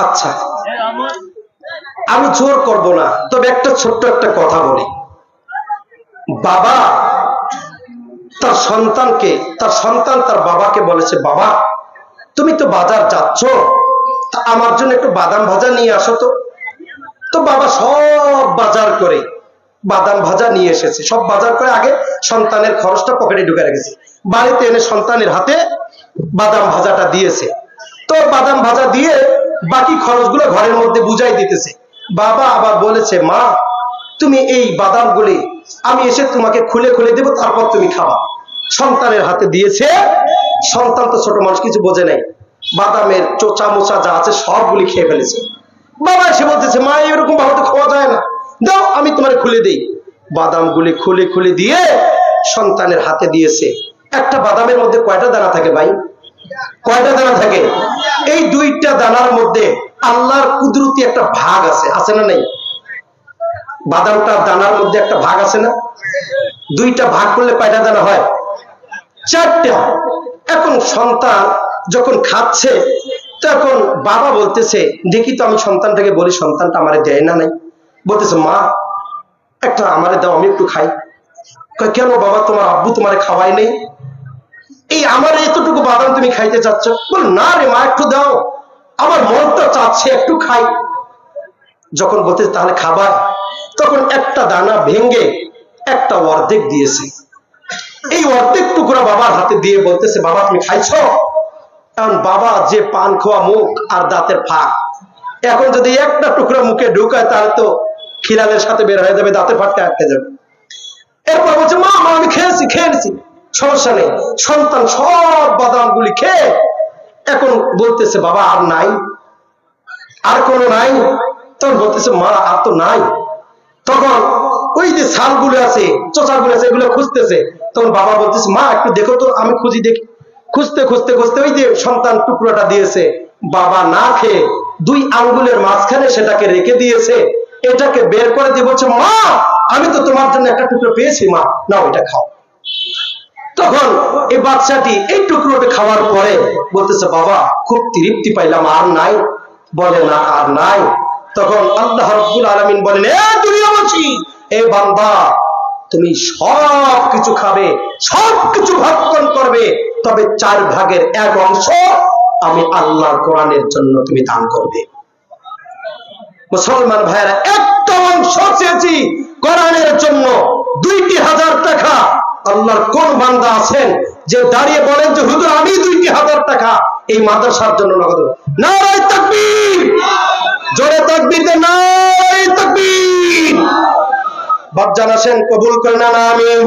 আচ্ছা, আমি জোর করব না, তবে একটা ছোট্ট একটা কথা বলি। বাবা তার সন্তানকে, তার সন্তান তার বাবাকে বলেছে, বাবা তুমি তো বাজার যাচ্ছ, আমার জন্য একটু বাদাম ভাজা নিয়ে আসো তো। তো বাবা সব বাজার করে বাদাম ভাজা নিয়ে এসেছে, সব বাজার করে আগে সন্তানের খরচটা পকেটে ঢুকে রেখেছে, বাড়িতে এনে সন্তানের হাতে বাদাম ভাজাটা দিয়েছে। তো বাদাম ভাজা দিয়ে বাকি খরচগুলো ঘরের মধ্যে বুঝাই দিতেছে। বাবা আবার বলেছে, মা তুমি এই বাদামগুলি আমি এসে তোমাকে খুলে খুলে দেবো, তারপর তুমি খাবা। সন্তানের হাতে দিয়েছে, সন্তান তো ছোট মানুষ, কিছু বোঝে নাই, বাদামের চোচা মোচা যা আছে সবগুলি খেয়ে ফেলেছে। বাবা এসে বলতেছে, মা এরকম ভাবে তো খাওয়া যায় না, দাও আমি তোমার খুলে দেই। বাদামগুলি খুলে খুলে দিয়ে সন্তানের হাতে দিয়েছে। একটা বাদামের মধ্যে কয়টা দানা থাকে ভাই? কয়টা দানা থাকে? এই 2টা দানার মধ্যে আল্লাহর কুদরতি একটা ভাগ আছে, আছে না নাই? বাদামটা দানার মধ্যে একটা ভাগ আছে না? 2টা ভাগ করলে কয়টা দানা হয়? 4টা। এখন সন্তান যখন খাচ্ছে, তখন বাবা বলতেছে, দেখি তো আমি সন্তানটাকে বলি, সন্তানটা আমারে দেয় না নাই, বলতেছে, মা একটা আমারে দাও, আমি একটু খাই। কেন বাবা, তোমার আব্বু তোমারে খাওয়াই নেই? এই আমার এতটুকু বাদাম তুমি খাইতে চাচ্ছ? বল না রে মা, একটু দাও, আমার মনটা চাচ্ছে একটু খাই। যখন বলতেছে তাহলে খাবার, তখন একটা দানা ভেঙে একটা অর্ধেক দিয়েছে। এই অর্ধেক টুকরা বাবার হাতে দিয়ে বলতেছে, বাবা তুমি খাইছো? কারণ বাবা যে পান খাওয়া মুখ আর দাঁতের ফাঁক, এখন যদি একটা টুকরা মুখে ঢুকায় তাহলে তো খিলালের সাথে বের হয়ে যাবে, দাঁতের ফাঁকটা আটকে যাবে। এরপর বলছে, মা মা আমি খেয়েছি খেয়েছি, সমস্যা নেই। সন্তান সব বাদামগুলি খেয়ে এখন বলতেছে, বাবা আর নাই, আর কোনো নাই? তখন বলতেছে, মা আর তো নাই। তখন ওই যে ছালগুলো আছে, চোচাগুলো আছে, এগুলো খুঁজতেছে। তখন বাবা বলতেছে, মা একটু দেখো তো, আমি খুঁজি দেখি। খুঁজতে খুঁজতে খুঁজতে ওই যে সন্তান টুকরোটা দিয়েছে, বাবা না খেয়ে 2 আঙ্গুলের মাঝখানে সেটাকে রেখে দিয়েছে। এটাকে বের করে দিয়ে বলছে, মা আমি তো তোমার জন্য একটা টুকরো পেয়েছি, মা নাও এটা খাও। তখন এই বাচ্চাটি এই টুকরোটা খাওয়ার পরে বলতেছে, বাবা খুব তৃপ্তি পাইলাম, আর নাই? বলে না আর নাই। তখন আল্লাহ রাব্বুল আলামিন বলেন, এ দুনিয়াবাসী, এ বান্দা তুমি সব কিছু খাবে, সব কিছু ভক্ষণ করবে, তবে 4 ভাগের 1 অংশ আমি আল্লাহর কোরআনের জন্য তুমি দান করবে। মুসলমান ভাইয়েরা, একটা অংশ চেয়েছি কোরআনের জন্য, 2000 টাকা। আল্লাহর কোন বান্দা আছেন যে দাঁড়িয়ে বলেন যে হুজুর আমি 2000 টাকা এই মাদ্রাসার জন্য নগদ দেব? নারায়ে তাকবীর, জোরে তাকবীর দেন, নারায়ে তাকবীর। বাপজান আসেন, কবুল করেন না আমিন,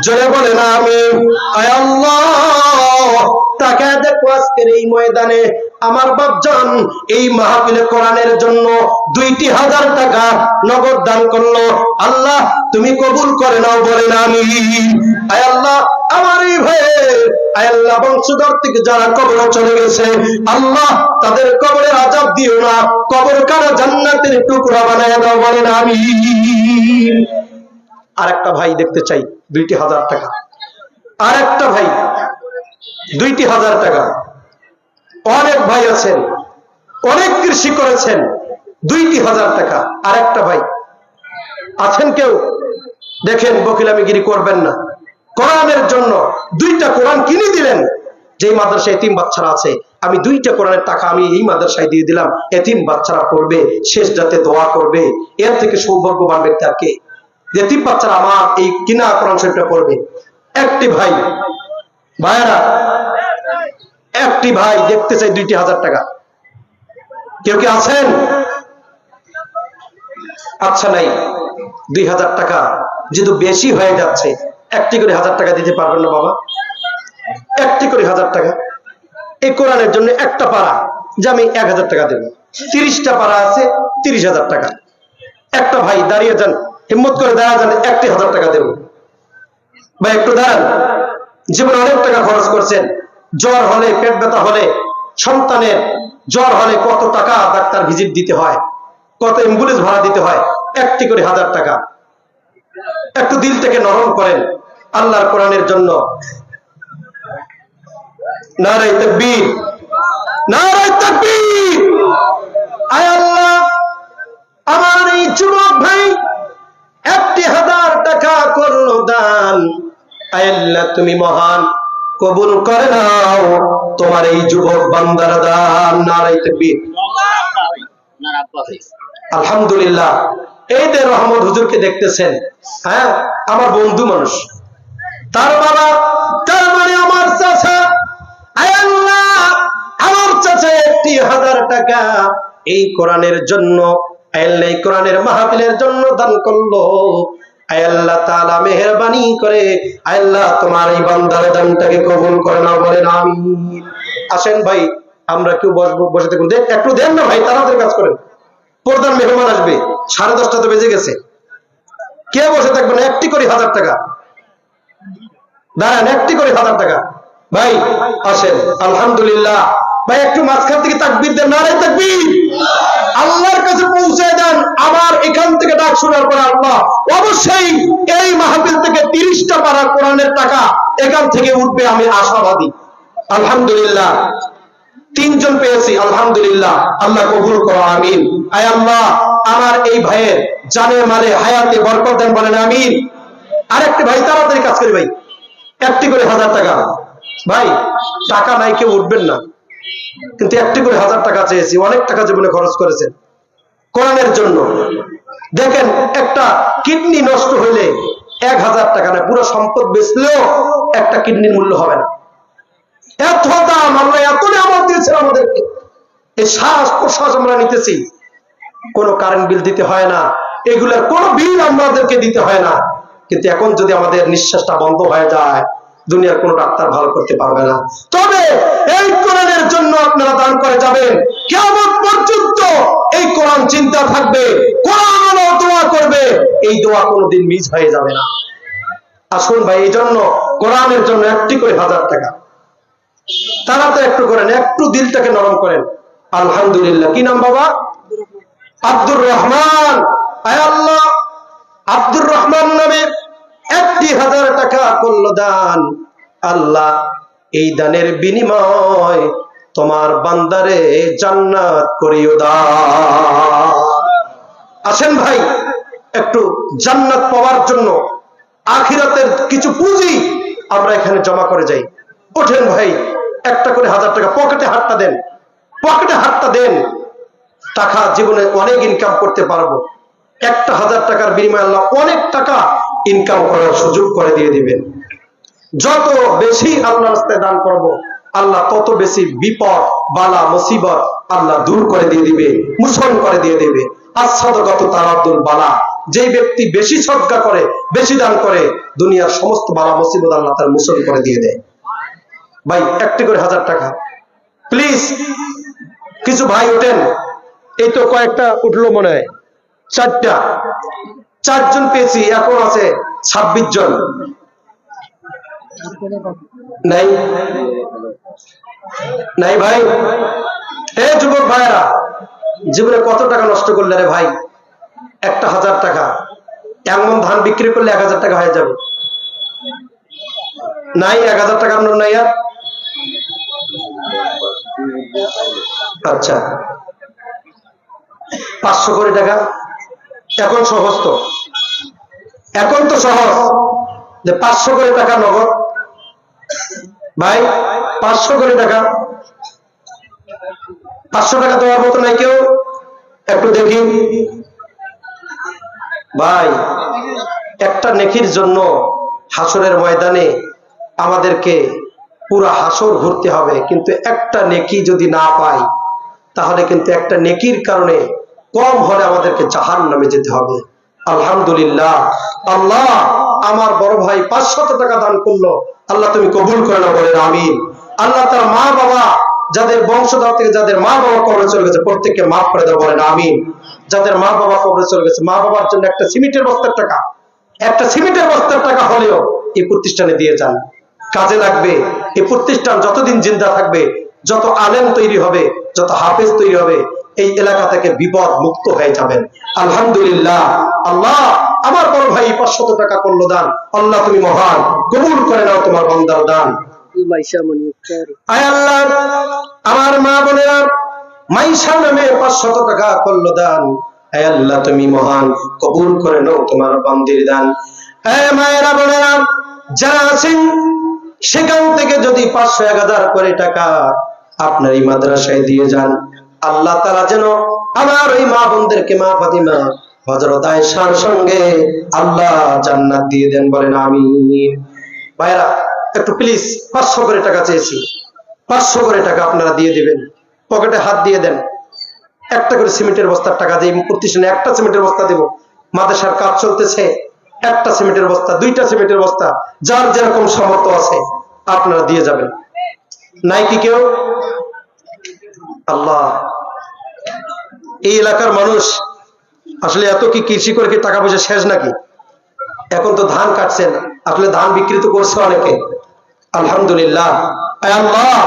জোরে বলেন আমিন। আয় আল্লাহ, তাকায় দেখো আজকের এই ময়দানে আমার বাপজান এই মাহফিলে কোরআনের জন্য 2000 টাকা নগদ দান করলো। আল্লাহ তুমি কবুল করে নাও, বলেন আমিন। আয় আল্লাহ, আমার এই ভাইয়ের আয় আল্লাহ বংশধর থেকে যারা কবরে চলে গেছে, আল্লাহ তাদের কবরের আযাব দিও না, কবর কানা জান্নাতের টুকরা বানায় দাও, বলেন আমিন। আর একটা ভাই দেখতে চাই 2000 টাকা। আর একটা ভাই 2,000 টাকা। অনেক ভাই আছেন, অনেক কৃষি করেছেন, 2,000 টাকা। আর একটা ভাই আছেন কেউ? দেখেন, বকিলামিগিরি করবেন না। কোরআনের জন্য 2টা কোরআন কিনে দিলেন। যেই মাদ্রাসায় এতিম বাচ্চারা আছে, আমি 2টা কোরআনের টাকা আমি এই মাদ্রাসায় দিয়ে দিলাম, এতিম বাচ্চারা পড়বে, শেষ রাতে দোয়া করবে। এর থেকে সৌভাগ্যবান ব্যক্তি আর কে? এতিম বাচ্চারা আমার এই কিনা কোরআন শরীফটা পড়বে। একটি ভাই, ভাইরা, একটি ভাই দেখতে চাই 2,000 টাকা। কেউ কি আছেন? আচ্ছা, নাই। 2,000 টাকা যেহেতু বেশি হয়ে যাচ্ছে, একটি করে 1,000 টাকা দিতে পারবেন না বাবা? একটি করে 1,000 টাকা। এই কোরআনের জন্য একটা পারা যে আমি 1,000 টাকা দেব। 30টা পারা আছে, 30,000 টাকা। একটা ভাই দাঁড়িয়ে যান, হিম্মত করে দাঁড়া যান, 1,000 টাকা দেব। ভাই একটু দাঁড়ান। জীবনে অনেক টাকা খরচ করছেন। জ্বর হলে, পেট ব্যথা হলে, সন্তানের জ্বর হলে কত টাকা ডাক্তার ভিজিট দিতে হয়, কত অ্যাম্বুলেন্স ভাড়া দিতে হয়। একটি করে 1,000 টাকা। একটু দিল থেকে নরম করেন আল্লাহর কোরআনের জন্য। নারায়ে তাকবীর, নারায়ে তাকবীর। আয় আল্লাহ, আমার এই যুবক ভাই 1,000 টাকা করলো দান। আয় আল্লাহ, তুমি মহান, কবুল করে নাও তোমার এই যুবক বান্দার দান। নারায়ে তাকবীর। আলহামদুলিল্লাহ। এই যে রহমত হুজুরকে দেখতেছেন, হ্যাঁ, আমার বন্ধু মানুষ, তার বাবা, তার মানে আমার চাচা। আয় আল্লাহ, আমার চাচা 1,000 টাকা এই কোরআনের জন্য, এই কোরআনের মাহফিলের জন্য দান করলো। আয় আল্লাহ তাআলা মেহেরবানি করে আয় আল্লাহ তোমার এই বান্দার দানটাকে কবুল করে নাও, বলেন আমিন। আসেন ভাই, আমরা কেউ বসে থাকুন, একটু দেন না ভাই, তাড়াতাড়ি কাজ করেন। প্রধান মেহমান আসবে, 10:30 তো বেজে গেছে। কে বসে থাকবেন? একটি করে 1,000 টাকা। দাঁড়ান, একটি করে 1,000 টাকা। ভাই আসেন। আলহামদুলিল্লাহ। ভাই একটু মাঝখান থেকে তাকবীর দেন, নারায়ে তাকবীর। আল্লাহর কাছে পৌঁছে দেন। আমার এখান থেকে ডাক শোনার পর আল্লাহ অবশ্যই এই মাহফিল থেকে 30টা পারা কোরআনের টাকা এখান থেকে উঠবে, আমি আশাবাদী। আলহামদুলিল্লাহ। 3 জন পেয়েছি, আলহামদুলিল্লাহ। আল্লাহ কবুল করো, আমিন। আয় আল্লাহ, আমার এই ভাইয়ের জানে মালে হায়াতে বরকত দেন, বলেন আমিন। আরেকটি ভাই তাড়াতাড়ি কাজ করি ভাই, একটি করে 1,000 টাকা। ভাই টাকা নাই, কেউ উঠবেন না, কিন্তু একটি করে 1,000 টাকা চেয়েছি। অনেক টাকা জীবনে খরচ করেছেন কোরআনের জন্য। দেখেন, একটা কিডনি নষ্ট হইলে 1,000 টাকা না, পুরো সম্পদ বেচলেও একটা কিডনির মূল্য হবে না। এত দাম, আমরা এত নিয়ামত দিয়েছেন আমাদেরকে। এই শ্বাস প্রশ্বাস আমরা নিতেছি, কোনো কারেন্ট বিল দিতে হয় না, এগুলার কোনো বিল আমাদেরকে দিতে হয় না। কিন্তু এখন যদি আমাদের নিঃশ্বাসটা বন্ধ হয়ে যায়, দুনিয়ার কোনো ডাক্তার ভালো করতে পারবে না। তবে এই কোরআনের জন্য আপনারা দান করে যাবেন, কিয়ামত পর্যন্ত এই কোরআন চিন্তা থাকবে, কোরআন দোয়া করবে, এই দোয়া কোনোদিন মিস হয়ে যাবে না। আসুন ভাই, এই জন্য কোরআনের জন্য একটি করে 1,000 টাকা। তাড়াতাড়ি একটু করেন, একটু দিলটাকে নরম করেন। আলহামদুলিল্লাহ। কি নাম বাবা? আব্দুর রহমান। আয় আল্লাহ, আব্দুর রহমান নামে 1,000 টাকা করলো দান। আল্লাহ, এই দানের বিনিময় তোমার বান্দারে জান্নাত করিও দাও। আসেন ভাই, একটু জান্নাত পাওয়ার জন্য আখিরাতের কিছু পুঁজি আমরা এখানে জমা করে যাই। ওঠেন ভাই, একটা করে 1,000 টাকা পকেটে হাতটা দেন, পকেটে হাতটা দেন। টাকা জীবনে অনেক ইনকাম করতে পারবো। 1,000 টাকার বিনিময়ে আল্লাহ অনেক টাকা ইনকাম করার সুযোগ করে দিয়ে দিবেন। যত বেশি আল্লাহর রাস্তায় দান করব, আল্লাহ তত বেশি বিপদ বালা মুসিবত আল্লাহ দূর করে দিয়ে দিবে, মোচন করে দিয়ে দিবে। আস-সাদাকাতু তারাদ্দুল বালা। যেই ব্যক্তি বেশি সদকা করে, বেশি দান করে, দুনিয়ার সমস্ত বালা মুসিবত আল্লাহ তার মোচন করে দিয়ে দেয়। ভাই একটি করে 1,000 টাকা প্লিজ। কিছু ভাই ওঠেন, এই তো কয়েকটা উঠলো মনে হয়, 4টা, 4 জন পেয়েছি, এখন আছে 26 জন। নাই নাই ভাই। এই যুবক ভাইরা, জীবনে কত টাকা নষ্ট করলে রে ভাই? 1,000 টাকা। এমন ধান বিক্রি করলে 1,000 টাকা হয়ে যাবে। নাই? 1000 টাকা আপনার নাই? আর আচ্ছা, 500 কোটি টাকা এখন সহজ তো, এখন তো সহজ যে 500 কোটি টাকা নগদ। ভাই 500 কোটি টাকা, 500 টাকা দেওয়ার মতো নাই কেউ? একটু দেখি ভাই, একটা নেকির জন্য হাসরের ময়দানে আমাদেরকে পুরা হাসর ঘুরতে হবে, কিন্তু একটা নেকি যদি না পাই তাহলে কিন্তু একটা নেকির কারণে কম হলে আমাদেরকে জাহান্নামে যেতে হবে। আলহামদুলিল্লাহ, আল্লাহ আমার বড় ভাই 500 টাকা দান করলো, আল্লাহ তুমি কবুল করে নাও, বলেন আমিন। আল্লাহ তার মা বাবা, যাদের বংশধর থেকে যাদের মা বাবা কবরে চলে গেছে, প্রত্যেককে মাফ করে দাও, বলেন আমিন। যাদের মা বাবা কবরে চলে গেছে, মা বাবার জন্য একটা সিমেন্টের বস্তার টাকা, একটা সিমেন্টের বস্তার টাকা হলেও এই প্রতিষ্ঠানে দিয়ে যান, কাজে লাগবে। এই প্রতিষ্ঠান যতদিন জিন্দা থাকবে, যত আলেম তৈরি হবে, যত হাফেজ তৈরি হবে, এই এলাকা থেকে বিপদ মুক্ত হয়ে যাবেন। আলহামদুলিল্লাহ, আল্লাহ আমার বড় ভাই 500 টাকা করলো দান, আল্লাহ তুমি মহান, কবুল করে নাও তোমার বান্দার দান। আয় আল্লাহ, আমার মা বোনেরা মাইশা নামে 500 টাকা করলো দান, আয় আল্লাহ তুমি মহান, কবুল করে নাও তোমার বান্দির দান। আয় মায়েরা বোনেরা যারা আছেন সেখান থেকে যদি 500-1000 করে টাকা আপনার এই মাদ্রাসায় দিয়ে যান, আল্লাহ তাআলা যেন আমার ওই মা বোনদেরকে, মা ফাতিমা, হযরত আয়েশার সঙ্গে আল্লাহ জান্নাত দিয়ে দেন, বলেন আমিন। ভাইরা একটু প্লিজ 500 করে টাকা চেয়েছি, 500 করে টাকা আপনারা দিয়ে দিবেন, পকেটে হাত দিয়ে দেন। একটা করে সিমেন্টের বস্তার টাকা দিই, প্রতিষ্ঠানে একটা সিমেন্টের বস্তা দেব, মাদ্রাসার কাজ চলতেছে, একটা সিমেন্টের বস্তা, 2টা সিমেন্টের বস্তা, যার যেরকম সামর্থ্য আছে আপনারা দিয়ে যাবেন। নাই কি কেউ? আল্লাহ, এই এলাকার মানুষ আসলে এত কি কৃষি করে কি টাকা পয়সা শেষ নাকি? এখন তো ধান কাটছেন, আসলে ধান বিক্রি তো করছে অনেকে, আলহামদুলিল্লাহ। আয় আল্লাহ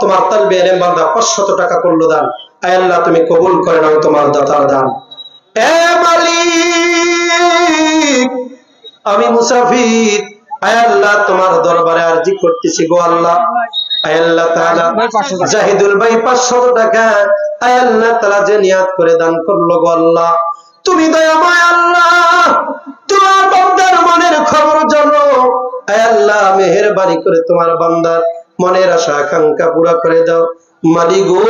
তোমার তালবে এলেম বান্দা 500 টাকা করলো দান, আয় আল্লাহ তুমি কবুল করে নাও তোমার দাতার দান। এ মালিক, আমি মুসাফির, আয় আল্লাহ তোমার দরবারে আরজি করতেছি গো আল্লাহ। আয় আল্লাহ তাআলা জাহিদুল ভাই 500 টাকা আয় আল্লাহ তাআলা যে নিয়াত করে দান করলো গো আল্লাহ, তুমি দয়াময় আল্লাহ, তোমার বান্দার মনের খবর জানো। আয় আল্লাহ মেহেরবানি করে তোমার বান্দার মনের আশা আকাঙ্ক্ষা পুরা করে দাও মালিক গো।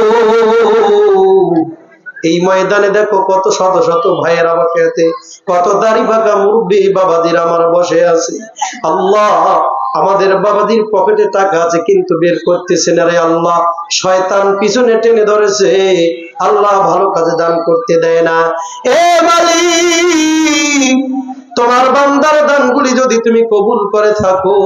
এই ময়দানে দেখো কত শত শত ভাইয়েরা বসে আছে, কত দাড়ি পাকা মুরব্বী বাবাজির আমার বসে আছে। আল্লাহ আমাদের বাবাজির পকেটে টাকা আছে কিন্তু বের করতেছে না রে আল্লাহ, শয়তান পিছনে টেনে ধরেছে, আল্লাহ ভালো কাজে দান করতে দেয় না। এ মালিক, তোমার বান্দার দানগুলি যদি তুমি কবুল করে থাকো,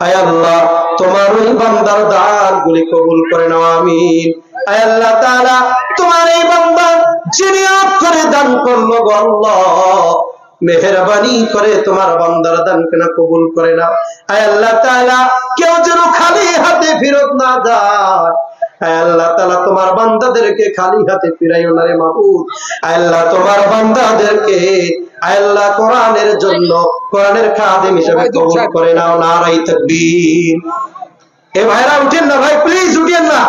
আয় আল্লাহ তোমার ওই বান্দার দানগুলি কবুল করে নাও, আমিন। আয় আল্লাহ তাআলা তোমার এই বান্দা যিনি নিয়ত করে দান করলো গো আল্লাহ, মেহেরবানি করে তোমার বান্দার দানকে না কবুল করে নাও। আয় আল্লাহ তাআলা কেউ যেন খালি হাতে ফেরত না যায়। আয় আল্লাহ তাআলা তোমার বান্দাদেরকে খালি হাতে ফিরাইও না রে মাবুদ। আয় আল্লাহ তোমার বান্দাদেরকে আয় আল্লাহ কোরআনের জন্য, কোরআনের খাদেম হিসেবে কবুল করে নাও। নারায়ে তাকবীর। এ ভাইরা উঠেন না ভাই, প্লিজ উঠেন না।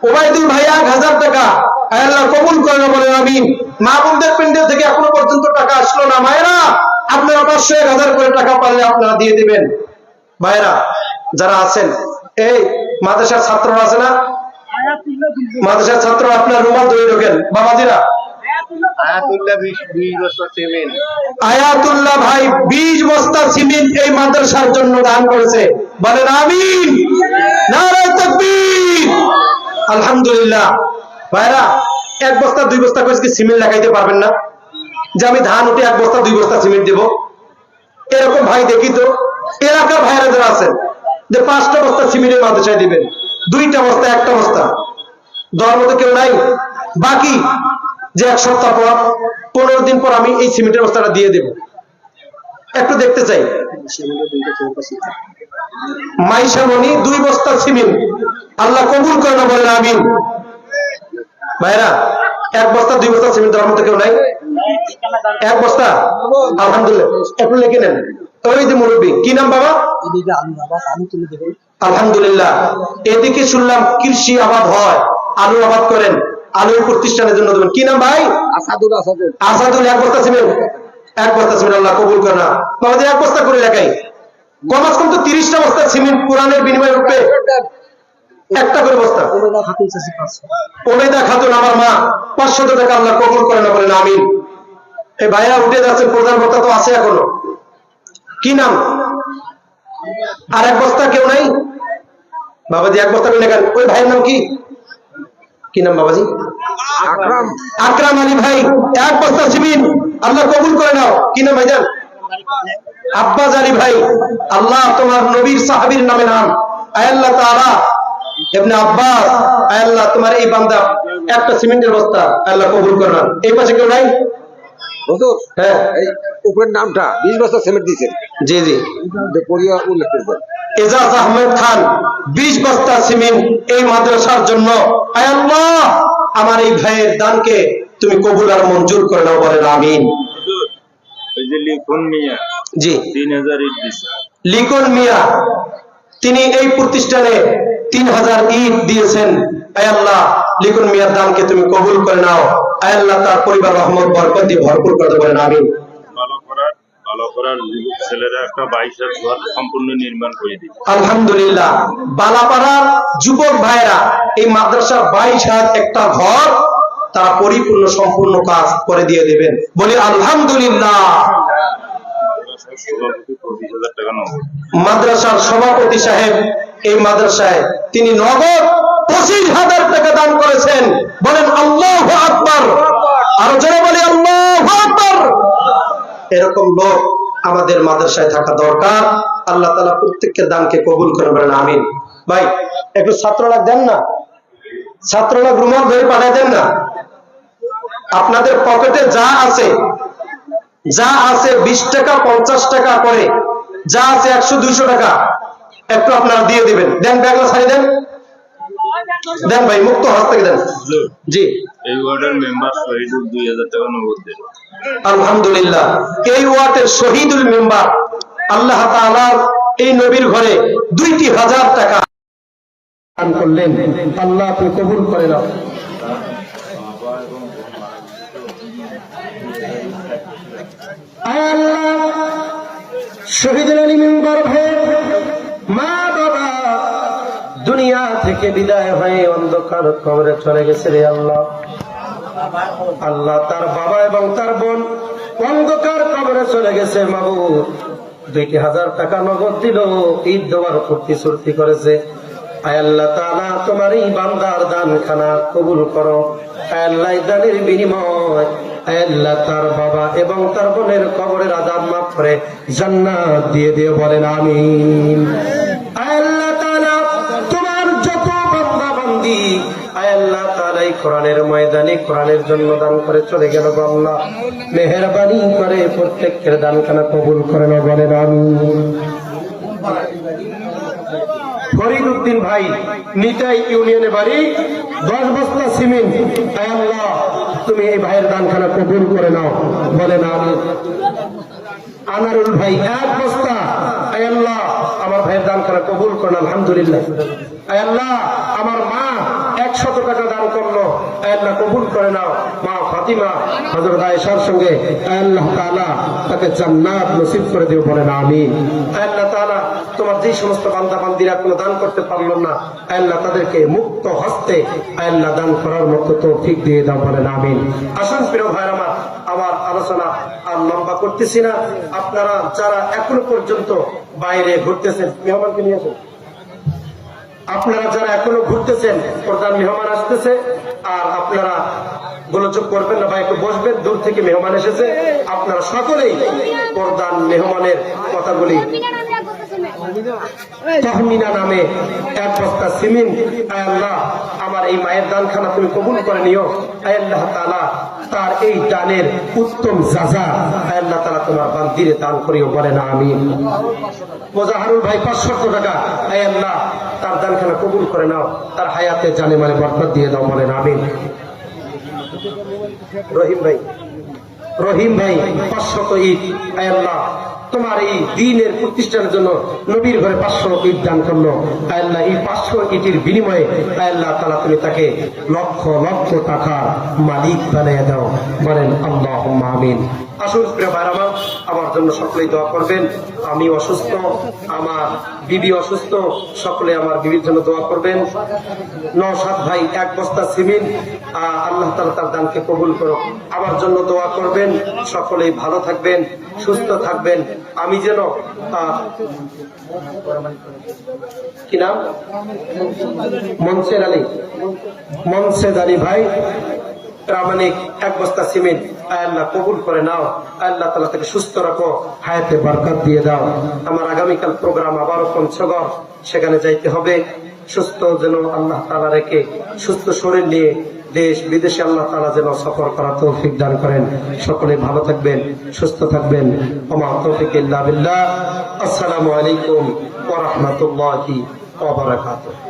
ওবাইদুল ভাই 1000 টাকা আয় আল্লাহ কবুল করে নাও, বলেন আমিন। মা বোনদের পেন্ডেল থেকে এখনো পর্যন্ত টাকা আসলো না, মায়েরা আপনারা 500-1000 করে টাকা পারলে আপনারা দিয়ে দিবেন। ভাইরা যারা আছেন, এই মাদ্রাসার ছাত্ররা আছে না, মাদ্রাসার ছাত্র আপনার রুমাল ধরে ঢোকেন। বাবাজিরা আয়াতুল্লাহ ভাই 20 বস্তা সিমেন্ট এই মাদ্রাসার জন্য দান করেছে, বলেন আমিন। নারায়ে তাকবীর। আলহামদুলিল্লাহ। ভাইরা 1 বস্তা 2 বস্তা করে কি সিমেন্ট লাগাইতে পারবেন না? যে আমি ধান উঠে 1 বস্তা 2 বস্তা সিমেন্ট দেব, এরকম ভাই দেখি তো এলাকার ভাইরা যারা আছেন যে 5টা বস্তা সিমেন্টের মাদ্রাসায় দিবেন, 2টা বস্তা 1টা বস্তা দেওয়ার মতো কেউ নাই? বাকি যে 1 সপ্তাহ পর 15 দিন পর আমি এই সিমেন্টের বস্তাটা দিয়ে দেব, একটু দেখতে চাই। মাইশামণি 2 বস্তা সিমেন্ট আল্লাহ কবুল করে না, বলেন আমিন। ভাইরা 1 বস্তা 2 বস্তা সিমেন্ট দেওয়ার মতো কেউ নাই? 1 বস্তা, আলহামদুলিল্লাহ। একটু লিখে নেন ওই যে মুরব্বী, কি নাম বাবা? আলহামদুলিল্লাহ। এদিকে শুনলাম কৃষি আবাদ হয়, আলু আবাদ করেন, আলুর প্রতিষ্ঠানের জন্য দেবেন। কি নাম ভাই? আসাদুল। আসাদুল। এক বস্তা সিমেন্ট, এক বস্তা সিমেন্ট আল্লাহ কবুল করে না বাবাজি, এক বস্তা করে লেখাই, কমাস কম তো 30টা বস্তা সিমেন্ট কোরআনের বিনিময়ে রূপে একটা করে বস্তা। ওবেদা খাতুন আমার মা 500 টাকা আল্লাহ কবুল করে না, বলেন আমিন। এই ভাইয়া উঠে যাচ্ছেন, প্রধান বক্তা তো আছে এখনো। কি নাম? আর এক বস্তা কেউ নাই বাবাজি? এক বস্তা করে লেখান। ওই ভাইয়ের নাম কি? কি নাম বাবাজি? আকরাম। আকরাম আলী ভাই, এক বস্তা সিমেন্ট আল্লাহ কবুল করে নাও। কি নাম ভাইজান? আব্বাস আলী ভাই, আল্লাহ তোমার নবীর সাহাবীর নামে নাম, আয় আল্লাহ তাআলা ইবনে আব্বাস, আয় আল্লাহ তোমার এই বান্দা একটা সিমেন্টের বস্তা আল্লাহ কবুল করে নাও। এই পাশে কেউ নাই? হুজুর, হ্যাঁ, এই উপরের নামটা 20 বস্তা সিমেন্ট দিয়েছেন। জি জি, পরিয়া উল্লেখ করবেন। এজাজ আহমেদ খান 20 বস্তা সিমেন্ট এই মাদ্রাসার জন্য। আয় আল্লাহ আমার এই ভাইয়ের দানকে তুমি কবুল আর মঞ্জুর করে নাও, বলেন আমিন। ওই যে লিখন মিয়া, জি 3000 ইট দিয়েছে। লিখন মিয়া, তিনি এই প্রতিষ্ঠানে 3000 ইট দিয়েছেন। আয় আল্লাহ লিখন মিয়ার দানকে তুমি কবুল করে নাও। আয় আল্লাহ তার পরিবার রহমত বরকত দিয়ে ভরপুর করে বলেন আমিন। ভালো করার ছেলেরা একটা 22 ঘর সম্পূর্ণ নির্মাণ করে দিবে আলহামদুলিল্লাহ। বালাপাড়ার যুবক ভাইরা এই মাদ্রাসার 22 একটা ঘর তারা পরিপূর্ণ সম্পূর্ণ কাজ করে দিয়ে দেবেন, বলি আলহামদুলিল্লাহ। মাদ্রাসার সভাপতি সাহেব এই মাদ্রাসায় তিনি নগদ 25,000 টাকা দান করেছেন, বলেন আল্লাহু আকবার। আরো জোরে বলি আল্লাহু আকবার। এরকম লোক আমাদের মাদ্রাসায় থাকা দরকার। আল্লাহ তাআলা প্রত্যেকের দানকে কবুল করে, বলেন আমিন। ভাই একটু ছাত্রলাগ দেন না, ছাত্রলাগ রুমাল ধরে পাঠিয়ে দেন না। আপনাদের পকেটে যা আছে 20 টাকা 50 টাকা করে যা আছে 100-200 টাকা একটু আপনারা দিয়ে দিবেন। দেন, ব্যাগলা ছাড়ি দেন, দেন ভাই, মুক্ত হস্তে দেন। জি, এই ওয়ার্ডের মেম্বার শহীদুল 2000 টাকা নগদ দেন। আলহামদুলিল্লাহ। এই ওয়ার্ডের শহীদুল মেম্বার আল্লাহ তাআলার এই নবীর ঘরে 2000 টাকা দান করলেন। আল্লাহ আপনি কবুল করে নাও। শহীদুল আলী মেম্বার ভাই মা বাবা দুনিয়া থেকে বিদায় হয়ে অন্ধকার কবরে চলে গেছে রে আল্লাহ। আল্লাহ তার বাবা এবং তার বোন অন্ধকার কবরে চলে গেছে। মাবুদ 2000 টাকা নগদ দিল, ঈদ দেওয়ার প্রতিশ্রুতি করেছে। আয় আল্লাহ তাআলা তোমার এই বান্দার দানখানা কবুল করো। আয় আল্লাহ দানের বিনিময় আয় আল্লাহ তার বাবা এবং তার বোনের কবরের আযাব মাফ করে জান্নাত দিয়ে দিও, বলেন আমিন। আয় আল্লাহ তাআলা তোমার যত বান্দা বান্দি আয় আল্লাহ তাআলা এই কোরআনের ময়দানে কোরআনের জন্য দান করে চলে গেল, আল্লাহ মেহেরবানি করে প্রত্যেকের দানখানা কবুল করে নাও, বলেন আমিন। ফরিদ উদ্দিন ভাই নিতাই ইউনিয়নে বাড়ি 10 বস্তা সিমেন্ট। আয় আল্লাহ তুমি এই ভাইয়ের দানখানা কবুল করে নাও, বলেন আমিন। আনারুল ভাই 1 বস্তা। আয় আল্লাহ আমার ভাইয়ের দানখানা কবুল করেন, আলহামদুলিল্লাহ। আয় আল্লাহ আমার মা 100 টাকা দান করলো, আয় আল্লাহ কবুল করে নাও। মা ফাতিমা হযরত আয়েশার সঙ্গে আয় আল্লাহ তাআলা তাকে জান্নাত নসিব করে দিও, বলেন আমিন। আয় আল্লাহ তাআলা তোমার যে সমস্ত বান্দা বান্দিরা কোনো দান করতে পারলো না আয় আল্লাহ তাদেরকে মুক্ত হস্তে আয় আল্লাহ দান করার মতো তৌফিক দিয়ে দাও, বলেন আমিন। আসুন প্রিয় ভাইরা আমার আলোচনা আর লম্বা করতেছি না। আপনারা যারা এখনো পর্যন্ত বাইরে ঘুরতেছেন, মেহমানকে নিয়ে আসুন। আপনারা যারা এখনো ঘুরতেছেন, প্রধান মেহমান আসতেছে, আর আপনারা গোলযোগ করবেন না, বা একটু বসবেন। দূর থেকে মেহমান এসেছে, আপনারা সকলেই প্রধান মেহমানের কথাগুলি তহমিনা নামে 1 বস্তা সিমেন্ট আয় আল্লাহ আমার এই মায়ের দানখানা তুমি কবুল করে নিও। আয় আল্লাহ তাআলা তার এই দানের উত্তম যাজা আয় আল্লাহ তাআলা তোমার বান্দিরে দান করিও, বলেন আমিন। মোজাহারুল ভাই 500 টাকা আয় আল্লাহ তার দানখানা কবুল করে নাও, তার হায়াতে জানে মানে বরকত দিয়ে দাও, বলেন আমিন। রহিম ভাই 500 ইট আয় আল্লাহ তোমার এই দ্বীনের প্রতিষ্ঠানের জন্য নবীর ঘরে 500 ইট দান করলো, আল্লাহ এই 500 ইটের বিনিময়ে আল্লাহ তাআলা তুমি তাকে লক্ষ লক্ষ টাকার মালিক বানিয়ে দাও। বলেন আল্লাহুম্মা আমিন। আসুন প্রিয় ভাইরা আমার জন্য সকলেই দোয়া করবেন। আমি অসুস্থ, আমার বিবি অসুস্থ, সকলে আমার বিবির জন্য দোয়া করবেন। নওশাদ ভাই 1 বস্তা সিমেন্ট, আল্লাহ তাআলা তার দানকে কবুল করুক। আমার জন্য দোয়া করবেন। সকলেই ভালো থাকবেন, সুস্থ থাকবেন। আমি যেন কি নাম, মনসেদ আলী ভাই প্রামাণিক 1 বস্তা সিমেন্ট, আল্লাহ কবুল করে নাও। আল্লাহ তাআলা তাকে সুস্থ রাখো, হায়াতে বরকত দিয়ে দাও। আমার আগামীকাল প্রোগ্রাম আবারও পঞ্চগড়, সেখানে যাইতে হবে। সুস্থ যেন আল্লাহ তাআলা রেখে সুস্থ শরীর নিয়ে দেশ বিদেশে আল্লাহ তাআলা যেন সফর করার তৌফিক দান করেন। সকলে ভালো থাকবেন, সুস্থ থাকবেন। ওমা তৌফিক ইল্লা বিল্লাহ। আসসালামু আলাইকুম ওয়া রাহমাতুল্লাহি ওয়া বারাকাতুহু।